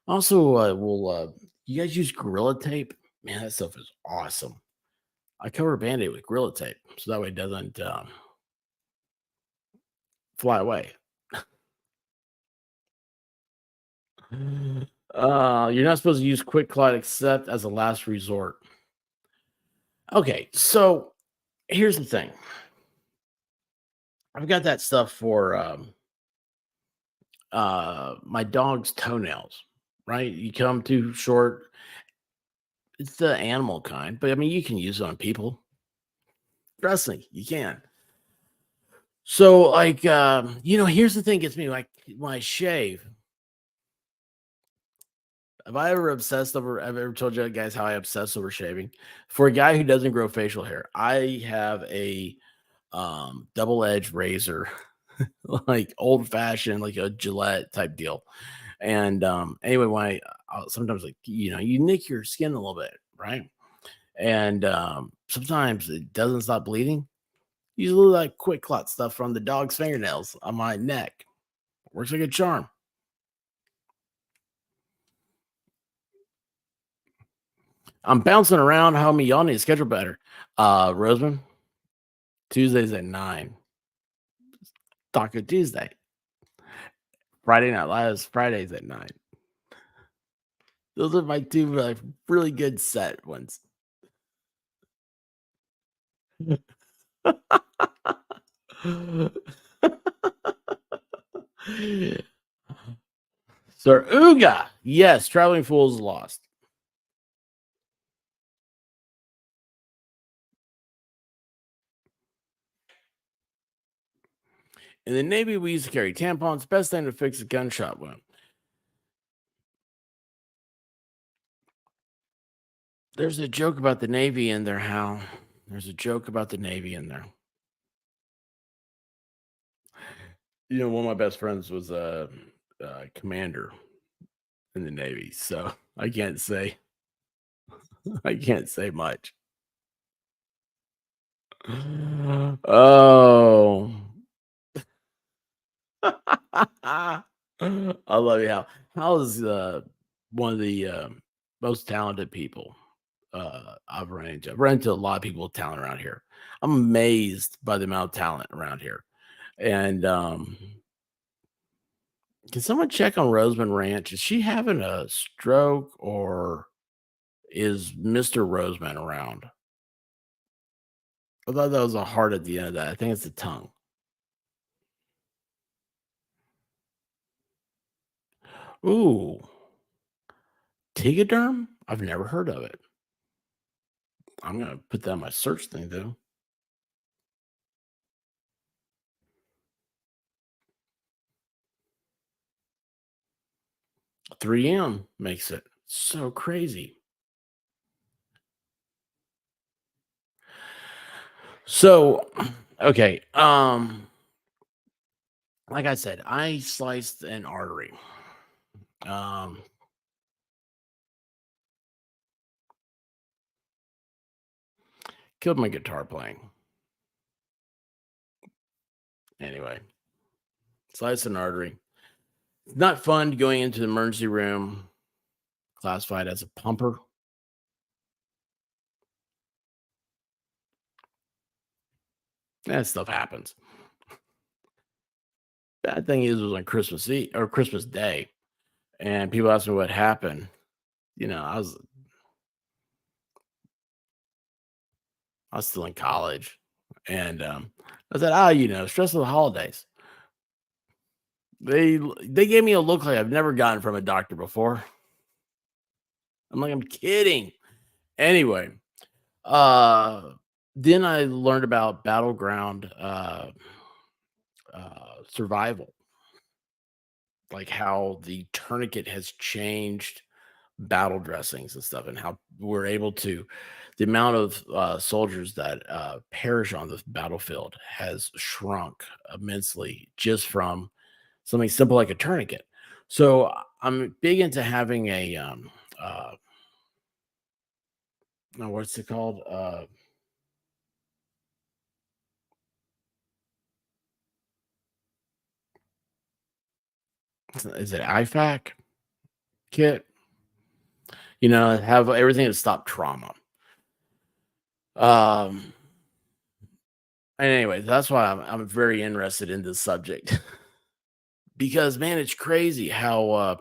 Also, will you guys use Gorilla Tape? Man, that stuff is awesome. I cover a Band-Aid with Gorilla Tape so that way it doesn't fly away. You're not supposed to use Quick Clot except as a last resort. Okay, so here's the thing. I've got that stuff for my dog's toenails, right? You come too short. It's the animal kind, but I mean, you can use it on people. Trust me, you can. So, like, here's the thing gets me like when I shave. Have I ever obsessed over? I've ever told you guys how I obsess over shaving. For a guy who doesn't grow facial hair, I have a double edged razor, like old fashioned, like a Gillette type deal. And anyway, when I'll sometimes like you nick your skin a little bit, right? And sometimes it doesn't stop bleeding. Use a little like quick clot stuff from the dog's fingernails on my neck. Works like a charm. I'm bouncing around, homie. Y'all need to schedule better. Roseman, Tuesdays at 9. Taco Tuesday. Friday Night Live Fridays at 9. Those are my two like really good set ones. Sir Uga. Yes, Traveling Fools Lost. In the Navy, we used to carry tampons. Best thing to fix a gunshot wound. There's a joke about the Navy in there, Hal. There's a joke about the Navy in there. One of my best friends was a commander in the Navy, so I can't say I can't say much. Oh. I love you, Hal. Hal is one of the most talented people I've run into. I've run into a lot of people with talent around here. I'm amazed by the amount of talent around here. And can someone check on Roseman Ranch? Is she having a stroke or is Mr. Roseman around? I thought that was a heart at the end of that. I think it's the tongue. Ooh, Tegaderm? I've never heard of it. I'm gonna put that on my search thing though. 3M makes it so crazy. So, okay, like I said, I sliced an artery. Um, Killed my guitar playing. Anyway, sliced an artery. Not fun going into the emergency room, classified as a pumper. That stuff happens. Bad thing is, it was on Christmas Eve or Christmas Day, and people asked me what happened. I was still in college, and I said, stress of the holidays. They gave me a look like I've never gotten from a doctor before. I'm like, I'm kidding. Anyway, uh, then I learned about battleground survival, like how the tourniquet has changed battle dressings and stuff, and how we're able to. The amount of soldiers that perish on the battlefield has shrunk immensely just from something simple like a tourniquet. So I'm big into having a what's it called? Is it IFAC kit? Have everything to stop trauma. Um, and anyway, that's why I'm very interested in this subject because man, it's crazy how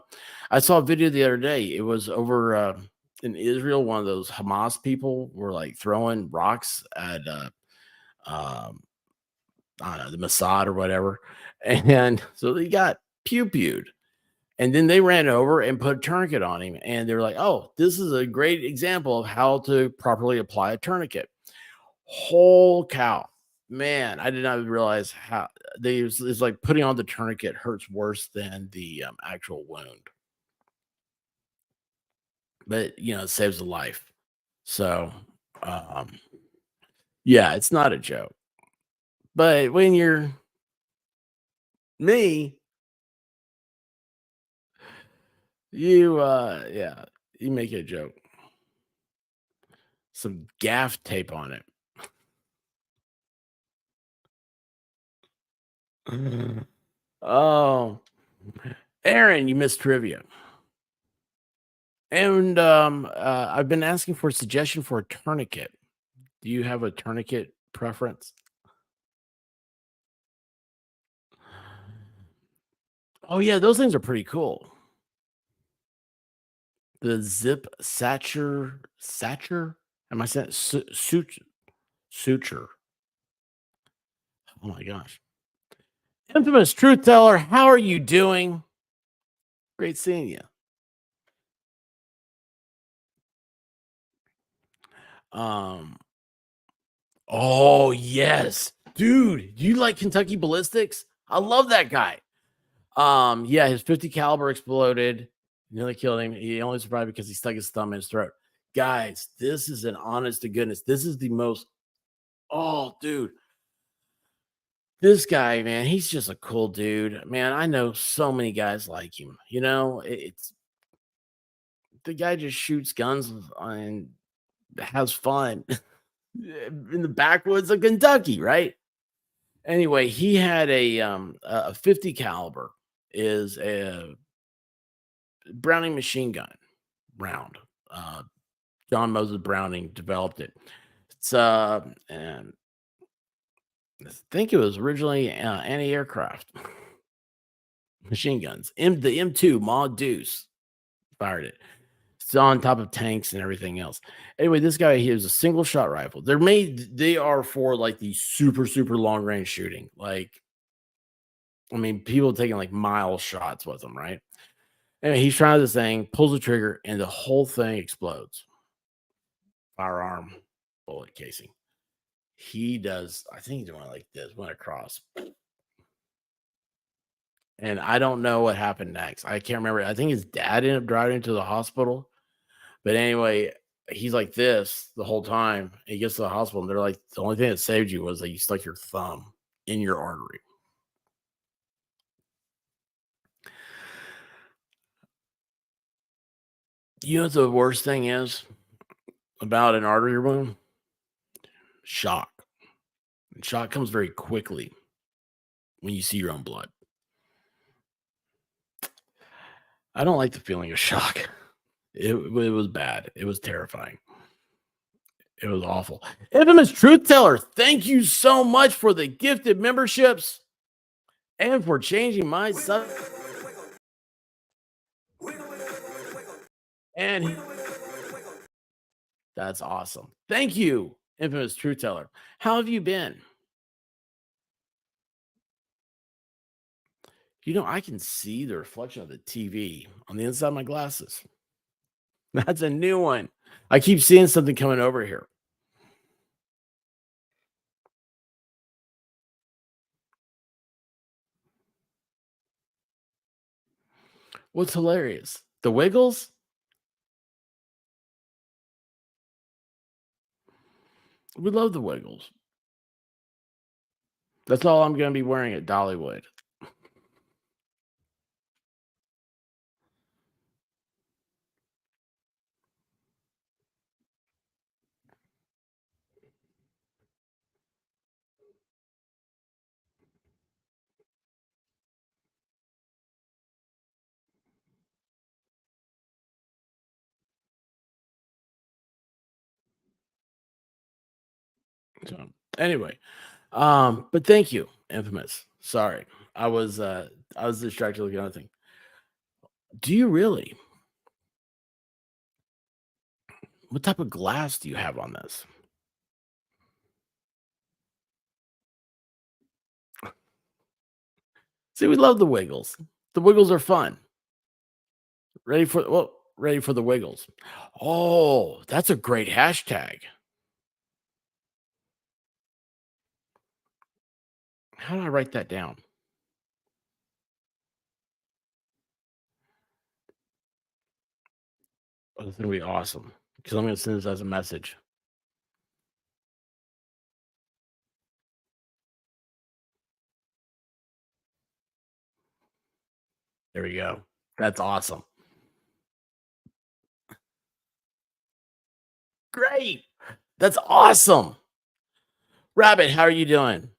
I saw a video the other day. It was over in Israel. One of those Hamas people were like throwing rocks at um, I don't know, the Mossad or whatever. And so they got pewed. And then they ran over and put a tourniquet on him. And they were like, oh, this is a great example of how to properly apply a tourniquet. Whole cow. Man, I did not realize how it's like putting on the tourniquet hurts worse than the actual wound. But, it saves a life. So, um, yeah, it's not a joke. But when you're me, yeah, you make it a joke. Some gaff tape on it. Oh, Aaron, you missed trivia. And I've been asking for a suggestion for a tourniquet. Do you have a tourniquet preference? Oh yeah, those things are pretty cool. The zip satcher. Am I saying suture? Oh my gosh. Infamous truth teller, how are you doing? Great seeing you. Um, oh yes, dude. Do you like Kentucky Ballistics? I love that guy. Yeah, his 50 caliber exploded, nearly killed him. He only survived because he stuck his thumb in his throat. Guys, this is an honest to goodness. This is the most oh, dude. This guy, man, he's just a cool dude. Man, I know so many guys like him. It's the guy just shoots guns and has fun in the backwoods of Kentucky, right? Anyway, he had a 50 caliber is a Browning machine gun round. Uh, John Moses Browning developed it. And I think it was originally anti-aircraft machine guns. The M2 Maud Deuce fired it. It's on top of tanks and everything else. Anyway, this guy, he has a single shot rifle. They are for like the super, super long range shooting. Like, I mean, people taking like mile shots with them, right? Anyway, he's trying this thing, pulls the trigger, and the whole thing explodes. Firearm, bullet casing. He does, I think he's doing it like this, went across. And I don't know what happened next. I can't remember. I think his dad ended up driving to the hospital. But anyway, he's like this the whole time. He gets to the hospital, and they're like, the only thing that saved you was that you stuck your thumb in your artery. You know what the worst thing is about an artery wound? Shock. And shock comes very quickly when you see your own blood. I don't like the feeling of shock. It was bad. It was terrifying. It was awful. Infamous Truth Teller, thank you so much for the gifted memberships and for changing my sub. And that's awesome. Thank you, Infamous Truth Teller. How have you been? I can see the reflection of the TV on the inside of my glasses. That's a new one. I keep seeing something coming over here. What's hilarious? The Wiggles? We love the Wiggles. That's all I'm going to be wearing at Dollywood. So, anyway, but thank you, Infamous. Sorry. I was distracted looking at other thing. Do you really? What type of glass do you have on this? See, we love the Wiggles. The Wiggles are fun. Ready for the Wiggles. Oh, that's a great hashtag. How do I write that down? Oh, it's gonna be awesome because I'm gonna send this as a message. There we go. That's awesome. Great. That's awesome. Rabbit, how are you doing?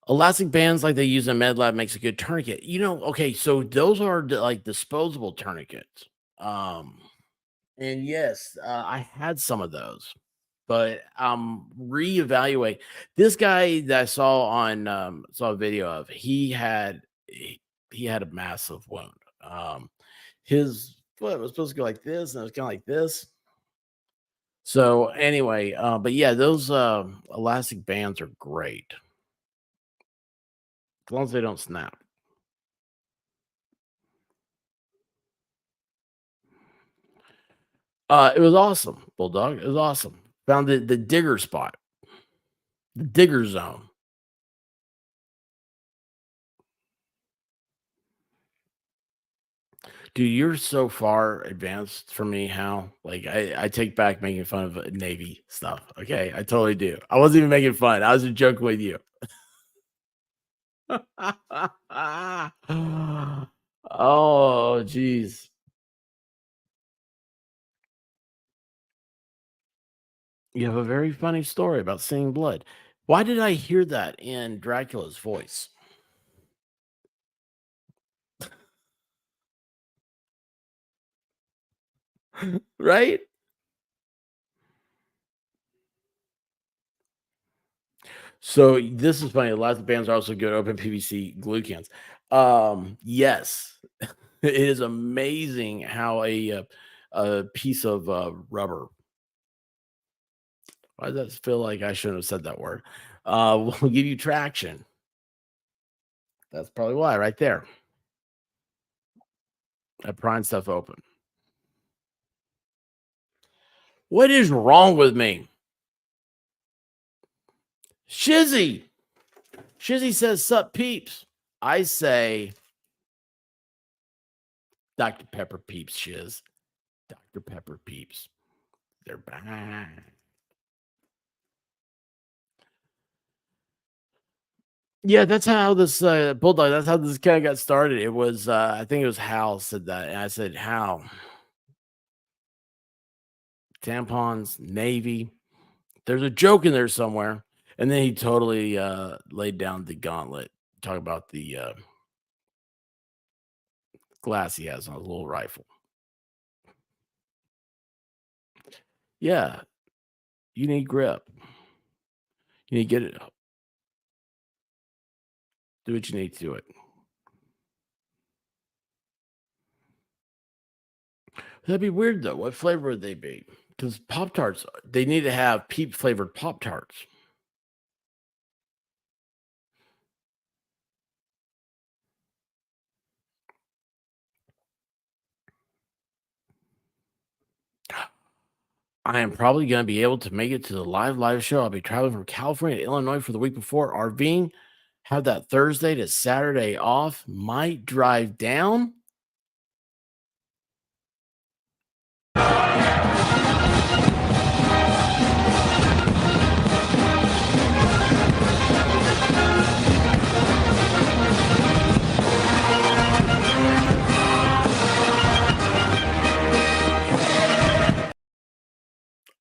Elastic bands like they use in med lab makes a good tourniquet. Okay, so those are like disposable tourniquets. Um, and yes, I had some of those, but reevaluate this guy that I saw a video of. He had a massive wound. His foot was supposed to go like this, and it was kind of like this. So anyway, but yeah, those elastic bands are great as long as they don't snap. It was awesome, Bulldog. It was awesome. Found the digger spot. The Digger Zone. Dude, you're so far advanced for me, Hal. Like I take back making fun of Navy stuff. Okay, I totally do. I wasn't even making fun. I was just joking with you. Oh, geez. You have a very funny story about seeing blood. Why did I hear that in Dracula's voice? Right? So this is funny. Lots of bands are also good open PVC glue cans. Yes, it is amazing how a piece of rubber. Why does that feel like I shouldn't have said that word? Will give you traction. That's probably why, right there. I prying stuff open. What is wrong with me? Shizzy. Shizzy says, "Sup, peeps." I say, Dr. Pepper peeps, Shiz. Dr. Pepper peeps. They're back. Yeah, that's how this bulldog. That's how this kind of got started. It was, I think it was Hal said that, and I said, "Hal, tampons, Navy. There's a joke in there somewhere." And then he totally laid down the gauntlet. Talk about the glass he has on his little rifle. Yeah, you need grip. You need to get it up. Do what you need to do it. That'd be weird though. What flavor would they be? Because Pop Tarts, they need to have peep flavored Pop Tarts. I am probably going to be able to make it to the live show. I'll be traveling from California to Illinois for the week before, RVing. Have that Thursday to Saturday off. Might drive down.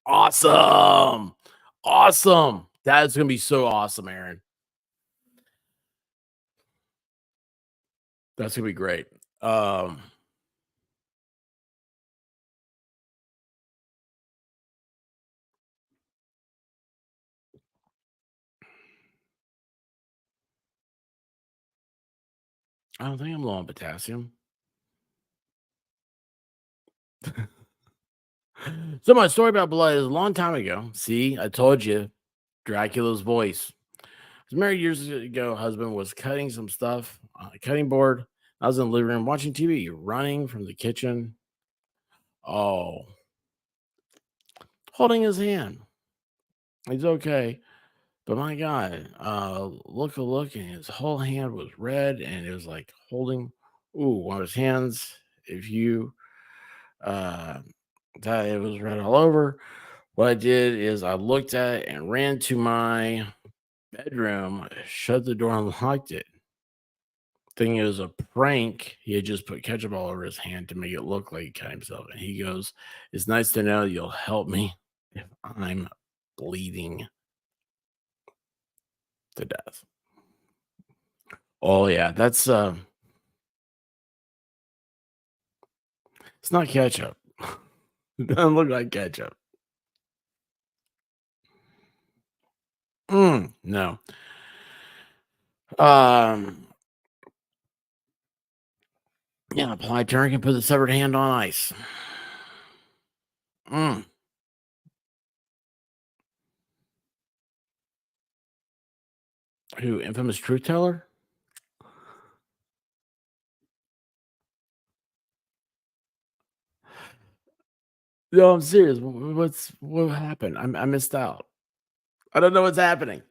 Awesome. Awesome. That's going to be so awesome, Aaron. That's going to be great. Um, I don't think I'm low on potassium. So my story about blood is a long time ago. See, I told you, Dracula's voice. I was married years ago. Husband was cutting some stuff on a cutting board. I was in the living room watching TV, running from the kitchen. Oh, holding his hand. He's okay. But my God, look, and his whole hand was red, and it was like holding, one of his hands. If you, uh, that it was red all over. What I did is I looked at it and ran to my bedroom, shut the door, and locked it. Thing is a prank. He had just put ketchup all over his hand to make it look like he cut himself. And he goes, "It's nice to know you'll help me if I'm bleeding to death." Oh yeah, that's it's not ketchup. It doesn't look like ketchup. No. Um, yeah, apply turmeric and put the severed hand on ice. Mm. Who, infamous truth teller? No, I'm serious. What happened? I missed out. I don't know what's happening.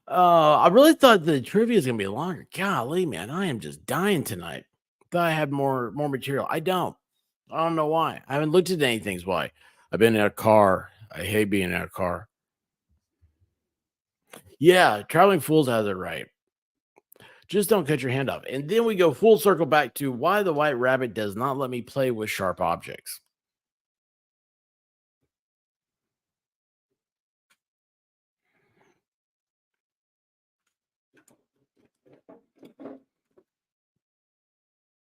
I really thought the trivia is gonna be longer. Golly, man, I am just dying tonight. Thought I had more material. I don't. I don't know why. I haven't looked at anything's why. I've been in a car. I hate being in a car. Yeah, Traveling Fools has it right. Just don't cut your hand off. And then we go full circle back to why the white rabbit does not let me play with sharp objects.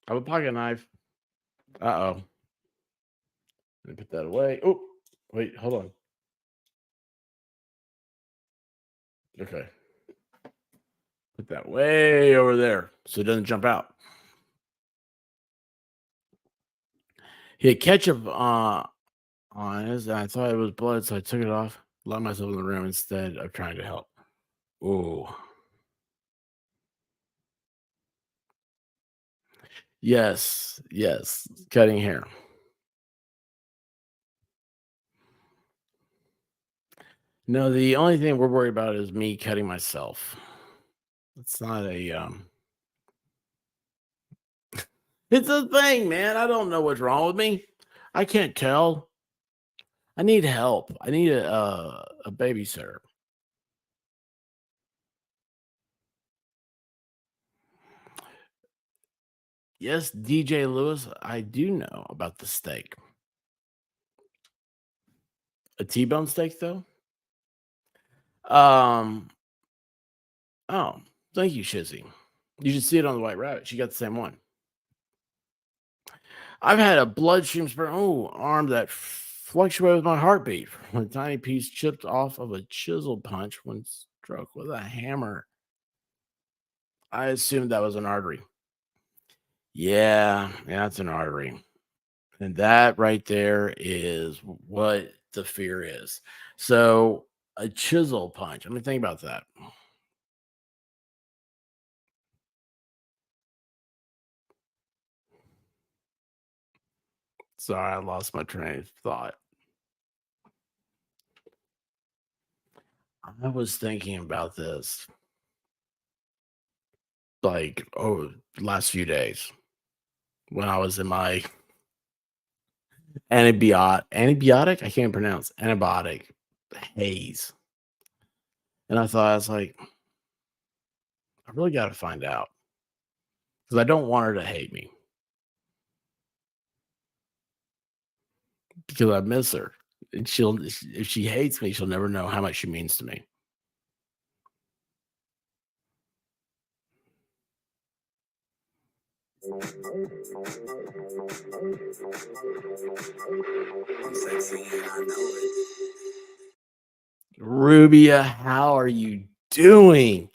I have a pocket knife. Uh-oh. Let me put that away. Oh, wait, hold on. Okay. Put that way over there so it doesn't jump out. He had ketchup on his, and I thought it was blood, so I took it off, locked myself in the room instead of trying to help. Ooh. Yes, yes. Cutting hair. No, the only thing we're worried about is me cutting myself. It's not a it's a thing, man. I don't know what's wrong with me. I can't tell. I need help. I need a babysitter. Yes, DJ Lewis, I do know about the steak. A T-bone steak though? Um, oh, thank you, Shizzy. You should see it on the White Rabbit. She got the same one. I've had a bloodstream arm that fluctuated with my heartbeat when a tiny piece chipped off of a chisel punch when struck with a hammer. I assumed that was an artery. Yeah, that's an artery. And that right there is what the fear is. So a chisel punch. I mean, think about that. Sorry, I lost my train of thought. I was thinking about this like last few days when I was in my antibiotic. I can't pronounce antibiotic haze. And I was like, I really got to find out because I don't want her to hate me because I miss her. And if she hates me, she'll never know how much she means to me. Rubia, how are you doing?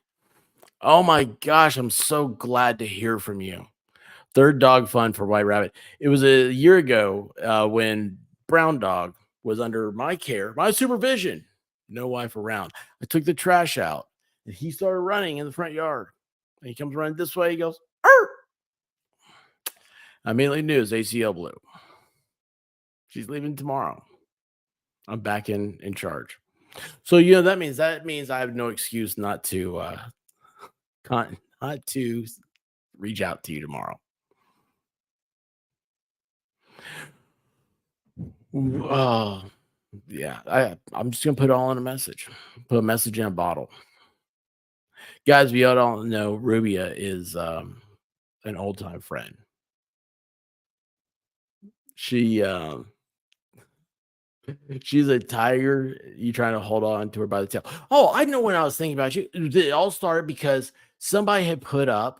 Oh my gosh, I'm so glad to hear from you. Third dog fun for White Rabbit. It was a year ago when Brown Dog was under my care, my supervision. No wife around. I took the trash out and he started running in the front yard. And he comes running this way. He goes, "Arr!" I immediately knew his ACL blew. She's leaving tomorrow. I'm back in charge. So that means I have no excuse not to reach out to you tomorrow. Oh, yeah. I'm just gonna put it all in a message. Put a message in a bottle. Guys, we all don't know Rubia is an old time friend. She she's a tiger. You trying to hold on to her by the tail. Oh, I know when I was thinking about you. It all started because somebody had put up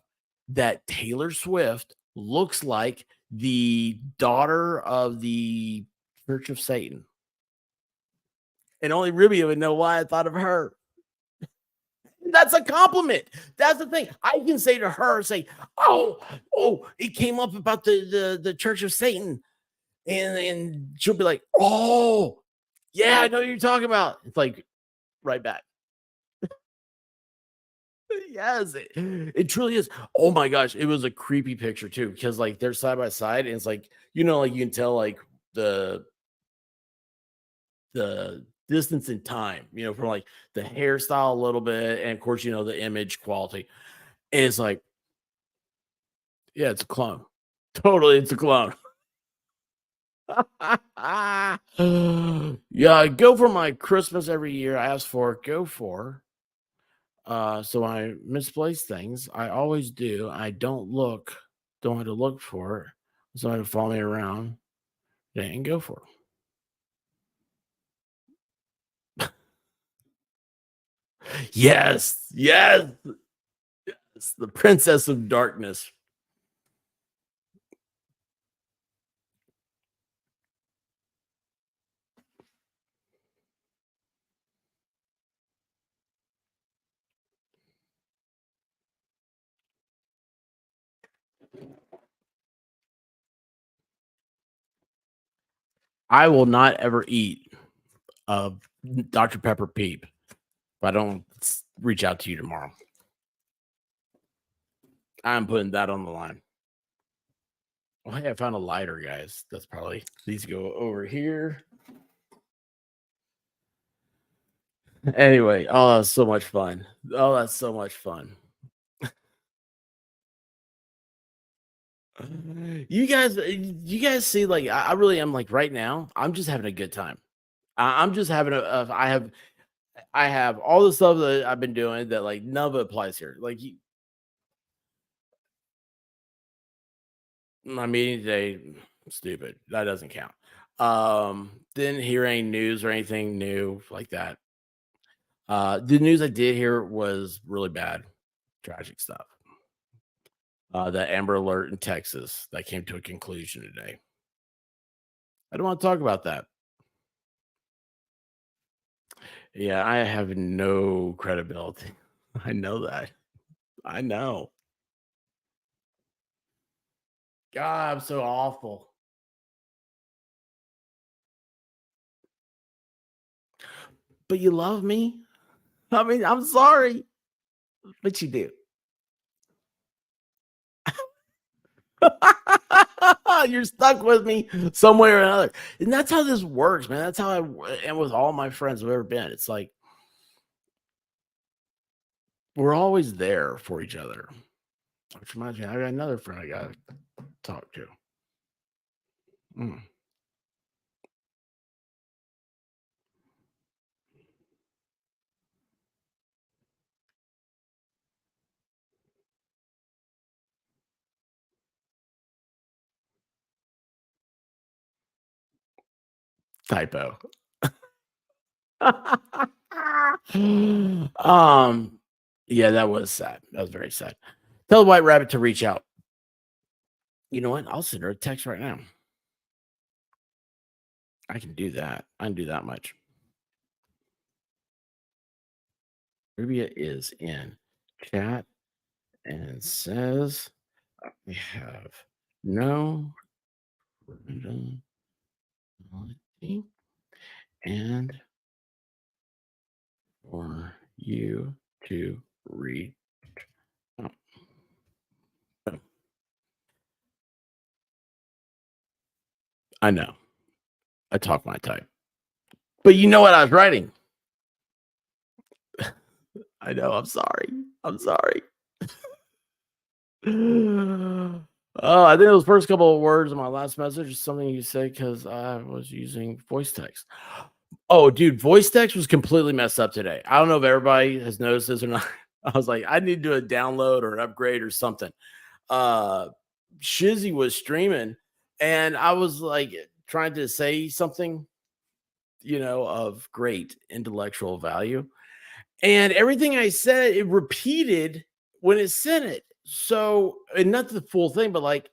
that Taylor Swift looks like the daughter of the Church of Satan. And only Rubia would know why I thought of her. That's a compliment. That's the thing. I can say to her, say, "Oh, it came up about the Church of Satan," and she'll be like, "Oh, yeah, I know what you're talking about." It's like right back. Yes, it truly is. Oh my gosh, it was a creepy picture too because like they're side by side, and it's like like you can tell like the distance in time, from like the hairstyle a little bit, and of course, the image quality. And it's like, yeah, it's a clone. Totally, it's a clone. Yeah, I go for my Christmas every year. I ask for go for. So when I misplace things, I always do. I don't have to look for it. Somebody to follow me around. Yeah, and go for it. Yes, yes, it's the Princess of Darkness. I will not ever eat a Dr. Pepper Peep if I don't reach out to you tomorrow. I'm putting that on the line. Oh, hey, I found a lighter, guys. That's probably these go over here. Anyway, oh, that's so much fun. Oh, that's so much fun. You guys see, like, I really am like right now. I'm just having a good time. I'm just having I have all the stuff that I've been doing that like none of it applies here. Like my meeting today, stupid. That doesn't count. Didn't hear any news or anything new like that. The news I did hear was really bad, tragic stuff. The Amber Alert in Texas that came to a conclusion today. I don't want to talk about that. Yeah, I have no credibility. I know that. I know. God, I'm so awful. But you love me? I mean, I'm sorry, but you do. You're stuck with me some way or another. And that's how this works, man. That's how am with all my friends who've ever been. It's like we're always there for each other. Which reminds me, I got another friend I got to talk to. Mm, typo. um, yeah, that was sad. That was very sad. Tell the White Rabbit to reach out. You know what? I'll send her a text right now. I can do that. I can do that much. Rubia is in chat and says we have no credibility and for you to read. Oh, I know. I talk my type. But you know what I was writing. I know. I'm sorry. I'm sorry. Oh, I think those first couple of words of my last message is something you said because I was using voice text. Oh, dude, voice text was completely messed up today. I don't know if everybody has noticed this or not. I was like, I need to do a download or an upgrade or something. Uh Shizzy was streaming and I was like trying to say something, of great intellectual value. And everything I said, it repeated when it sent it. So, and not the full thing, but like,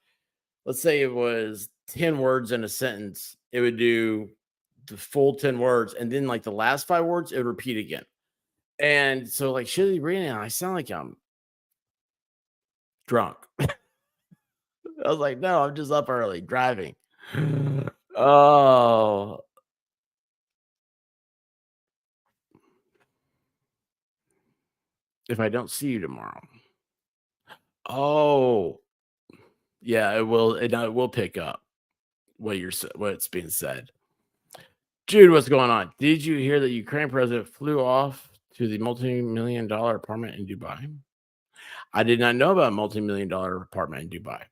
let's say it was 10 words in a sentence, it would do the full 10 words. And then, like, the last 5 words, it would repeat again. And so, like, shitty reading, I sound like I'm drunk. I was like, no, I'm just up early driving. Oh, if I don't see you tomorrow. Oh, yeah, it will. It will pick up what's being said. Jude, what's going on? Did you hear that Ukraine president flew off to the multi-million dollar apartment in Dubai? I did not know about a multi-million dollar apartment in Dubai,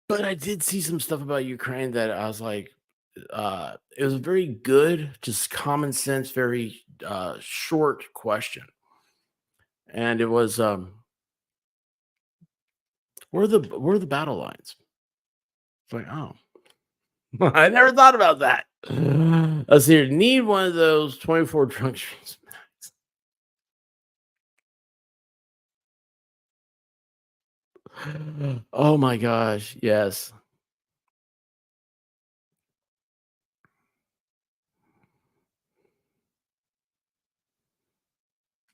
but I did see some stuff about Ukraine that I was like, it was very good, just common sense, very short question, and it was, where are the battle lines? It's like, oh, I never thought about that. Let's see here. Need one of those 24 trunk streets. Oh my gosh. Yes.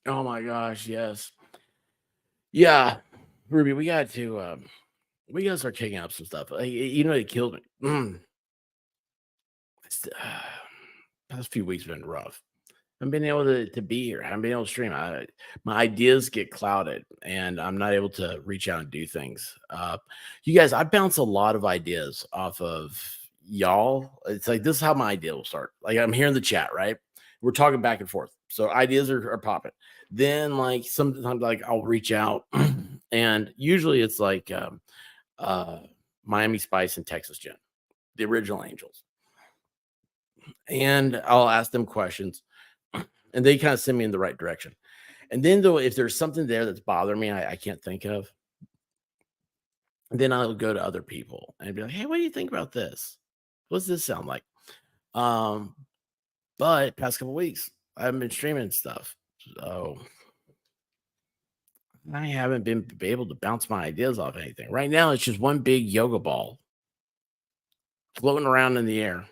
Oh my gosh. Yes. Yeah. Ruby, we got to start taking up some stuff. It killed me. It's, past few weeks been rough. I've been able to be here. I haven't been able to stream. My ideas get clouded, and I'm not able to reach out and do things. You guys, I bounce a lot of ideas off of y'all. It's like this is how my idea will start. Like I'm here in the chat, right? We're talking back and forth, so ideas are popping. Then, like sometimes, like I'll reach out, and usually it's like uh, Miami Spice and Texas Gen, the original Angels, and I'll ask them questions and they kind of send me in the right direction. And then though, if there's something there that's bothering me, I can't think of, then I'll go to other people and be like, "Hey, what do you think about this? What's this sound like?" Um, but past couple weeks, I haven't been streaming stuff, so I haven't been able to bounce my ideas off anything. Right now, it's just one big yoga ball floating around in the air.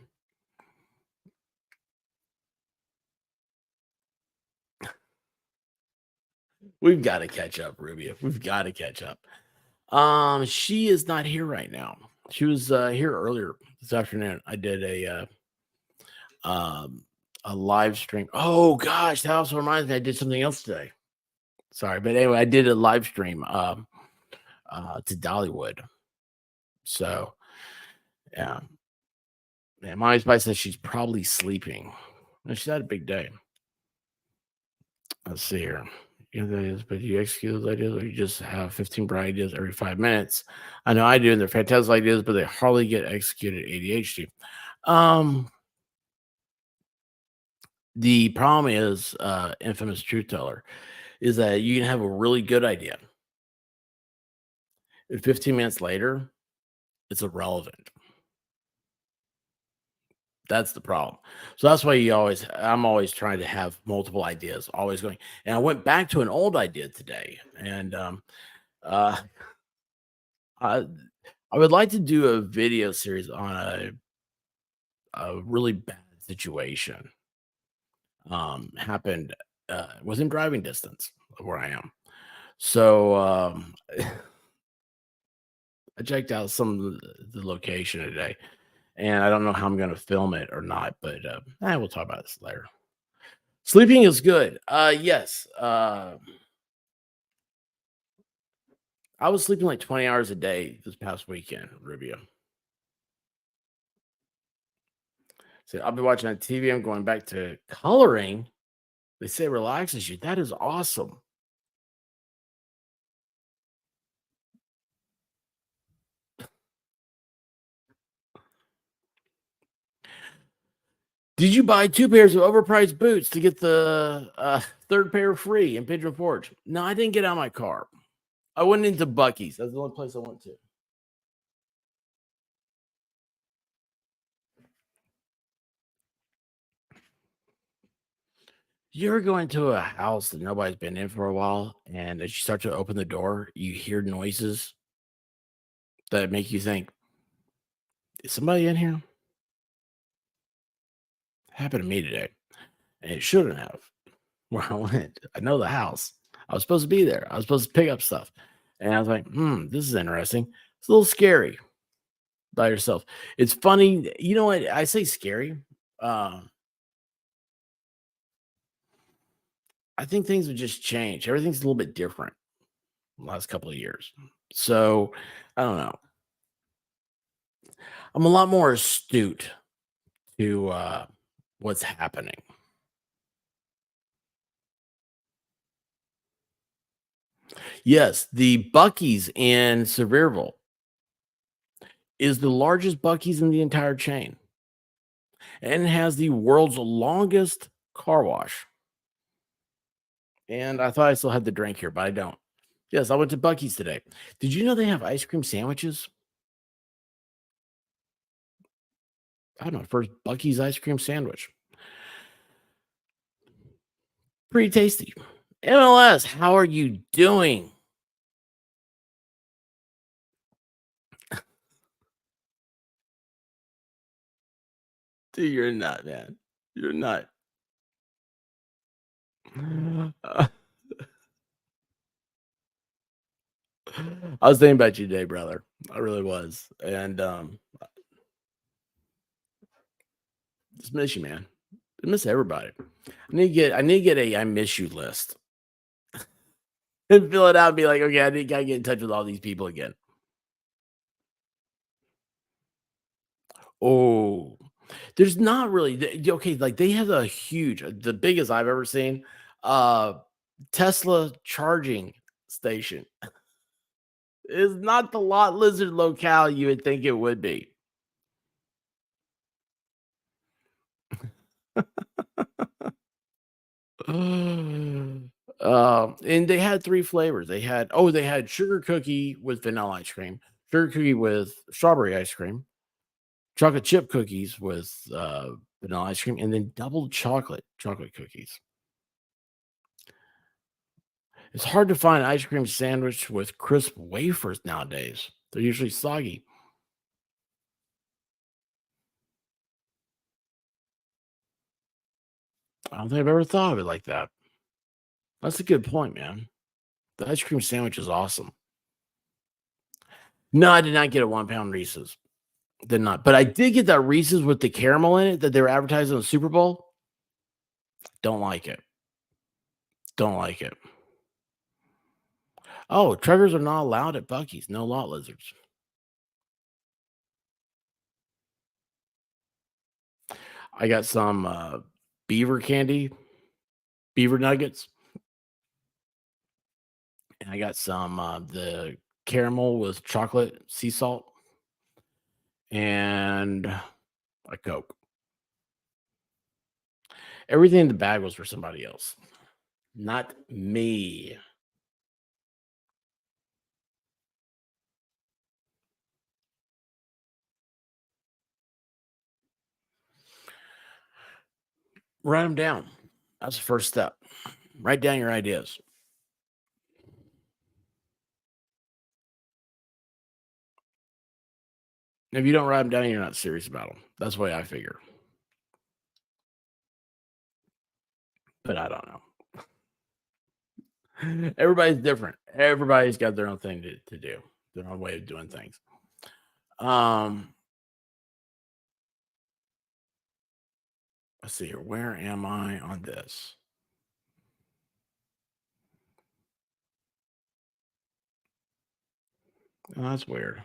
We've got to catch up, Rubio. We've got to catch up. She is not here right now. She was here earlier this afternoon. I did um a live stream. Oh gosh, that also reminds me I did something else today. Sorry, but anyway, I did a live stream to Dollywood. So yeah. Yeah, my Spice says she's probably sleeping. And she's had a big day. Let's see here. You know, that is, but you execute those ideas, or you just have 15 bright ideas every 5 minutes. I know I do, and they're fantastic ideas, but they hardly get executed. ADHD. Um, the problem is, infamous truth teller, is that you can have a really good idea, and 15 minutes later, it's irrelevant. That's the problem. So that's why I'm always trying to have multiple ideas, always going. And I went back to an old idea today, and uh, I, I would like to do a video series on a really bad situation. Happened within driving distance of where I am. So I checked out some of the location today, and I don't know how I'm going to film it or not, but we'll talk about this later. Sleeping is good. Yes. I was sleeping like 20 hours a day this past weekend, Rubio. So I'll be watching on TV. I'm going back to coloring. They say it relaxes you. That is awesome. Did you buy two pairs of overpriced boots to get the third pair free in Pigeon Forge? No, I didn't get out of my car. I went into Bucky's. That's the only place I went to. You ever go into a house that nobody's been in for a while, and as you start to open the door, you hear noises that make you think, "Is somebody in here?" Happened to me today, and it shouldn't have. Where I went, I know the house. I was supposed to be there. I was supposed to pick up stuff, and I was like, this is interesting. It's a little scary by yourself. It's funny. You know what? I say scary. Um, I think things have just changed. Everything's a little bit different the last couple of years. So I don't know. I'm a lot more astute to what's happening. Yes, the Bucky's in Sevierville is the largest Bucky's in the entire chain and has the world's longest car wash. And I thought I still had the drink here, but I don't. Yes, I went to Bucky's today. Did you know they have ice cream sandwiches? I don't know, first Bucky's ice cream sandwich. Pretty tasty. MLS, how are you doing? Dude, you're not, man. You're not. Uh, I was thinking about you today, brother. I really was. And just miss you, man. I miss everybody. I need to get a I miss you list and fill it out and be like, okay, gotta get in touch with all these people again. Oh, there's not really okay, like they have a huge, the biggest I've ever seen, uh Tesla charging station. Is not the lot lizard locale you would think it would be. And they had 3 flavors. They had sugar cookie with vanilla ice cream, sugar cookie with strawberry ice cream, chocolate chip cookies with, vanilla ice cream, and then double chocolate cookies. It's hard to find ice cream sandwich with crisp wafers nowadays. They're usually soggy. I don't think I've ever thought of it like that. That's a good point, man. The ice cream sandwich is awesome. No, I did not get a 1 pound Reese's. Did not. But I did get that Reese's with the caramel in it that they were advertising on the Super Bowl. Don't like it. Don't like it. Oh, Trevor's are not allowed at Bucky's. No lot lizards. I got some beaver candy, beaver nuggets, and I got some the caramel with chocolate sea salt and a Coke. Everything in the bag was for somebody else, not me. Write them down. That's the first step. Write down your ideas. If you don't write them down, you're not serious about them. That's the way I figure. But I don't know. Everybody's different. Everybody's got their own thing to do, their own way of doing things. Um, let's see here. Where am I on this? Oh, that's weird.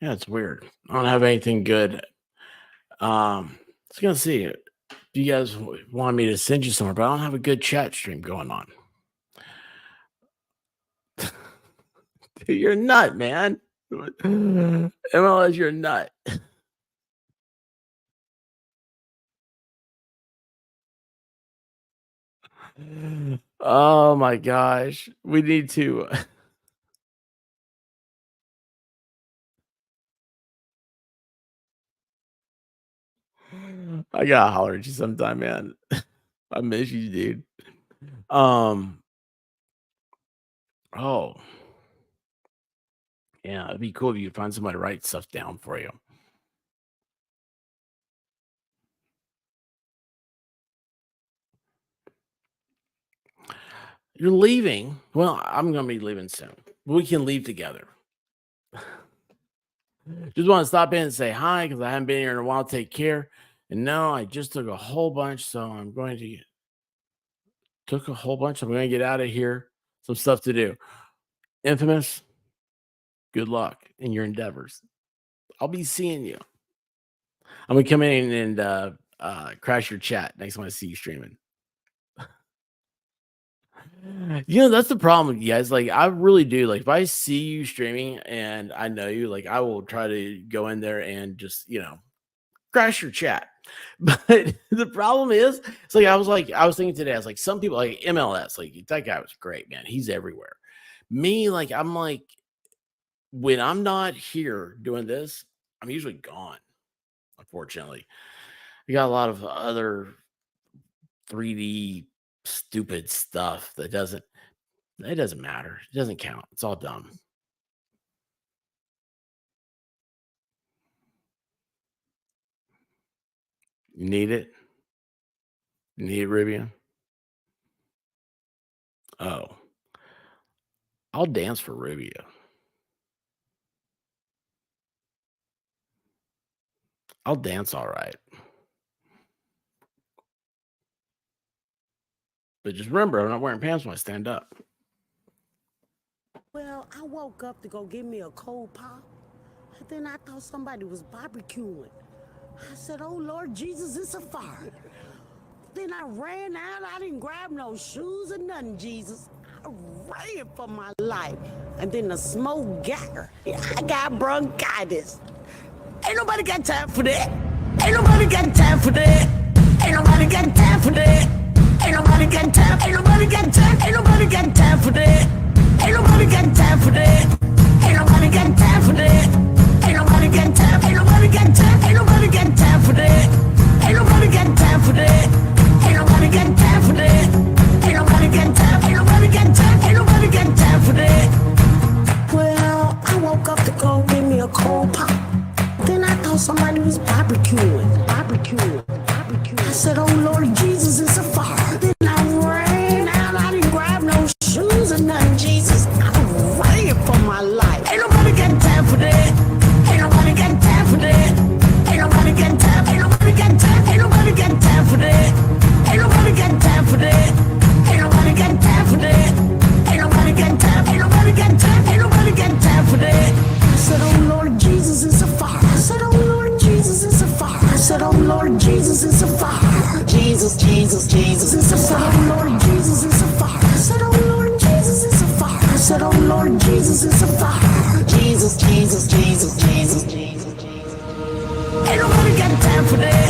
Yeah, it's weird. I don't have anything good. I was gonna see it. You guys want me to send you somewhere, but I don't have a good chat stream going on. You're a nut, man. MLS, you're a nut. Oh my gosh. We need to. I gotta holler at you sometime, man. I miss you, dude. Um, oh, yeah, it'd be cool if you could find somebody to write stuff down for you. You're leaving. Well, I'm gonna be leaving soon. We can leave together. Just want to stop in and say hi because I haven't been here in a while. Take care. And no, I just took a whole bunch, so I'm going to took a whole bunch. I'm going to get out of here. Some stuff to do. Infamous, good luck in your endeavors. I'll be seeing you. I'm going to come in and crash your chat next time I see you streaming. That's the problem with you guys. Like, I really do. Like, if I see you streaming and I know you, like, I will try to go in there and just, crash your chat. But the problem is, it's like I was thinking today, I was like, some people like MLS, like that guy was great, man. He's everywhere. Me, like, I'm like, when I'm not here doing this, I'm usually gone. Unfortunately, we got a lot of other 3D stupid stuff that doesn't matter. It doesn't count. It's all dumb. You need it? You need it, Rivian? Oh. I'll dance for Rubio. I'll dance all right. But just remember, I'm not wearing pants when I stand up. Well, I woke up to go get me a cold pop, and then I thought somebody was barbecuing. I said, oh, Lord Jesus, it's a fire. Then I ran out. I didn't grab no shoes or nothing, Jesus. I ran for my life. And then the smoke got her. I got bronchitis. Ain't nobody got time for that. Ain't nobody got time for that. Ain't nobody got time for that. Ain't nobody got time. Ain't nobody got time. Ain't nobody got time for that. Ain't nobody got time for that. Ain't nobody got time for that. Ain't nobody got time. Ain't nobody got time. Ain't nobody got time for that. Ain't nobody got time for that. Ain't nobody got time for that. Ain't nobody got time. Ain't nobody got time. Ain't nobody got time for that. Well, I woke up to go get me a cold pop. Then I thought somebody was barbecuing. I said, oh Lord Jesus, it's a fire. Then I ran out. I didn't grab no shoes or nothing, Jesus. I ran for my life. Ain't nobody got time for that. Ain't nobody got time for that. Ain't nobody got time. Ain't nobody got time. Ain't nobody got time for that. Ain't nobody got time for that. Ain't nobody got time for that. Ain't nobody got time. Ain't nobody got time. Ain't nobody got time for that. I said, oh Lord Jesus, it's a fire. I said, oh Lord Jesus, it's a fire. I said, oh Lord Jesus, it's a fire. Jesus, Jesus, Jesus, it's a fire. Oh Lord Jesus, it's a fire. I said, oh Lord Jesus, it's a fire. I said, oh Lord Jesus, it's a fire. Jesus, Jesus, Jesus, Jesus, Jesus, Jesus. Ain't nobody got time for that.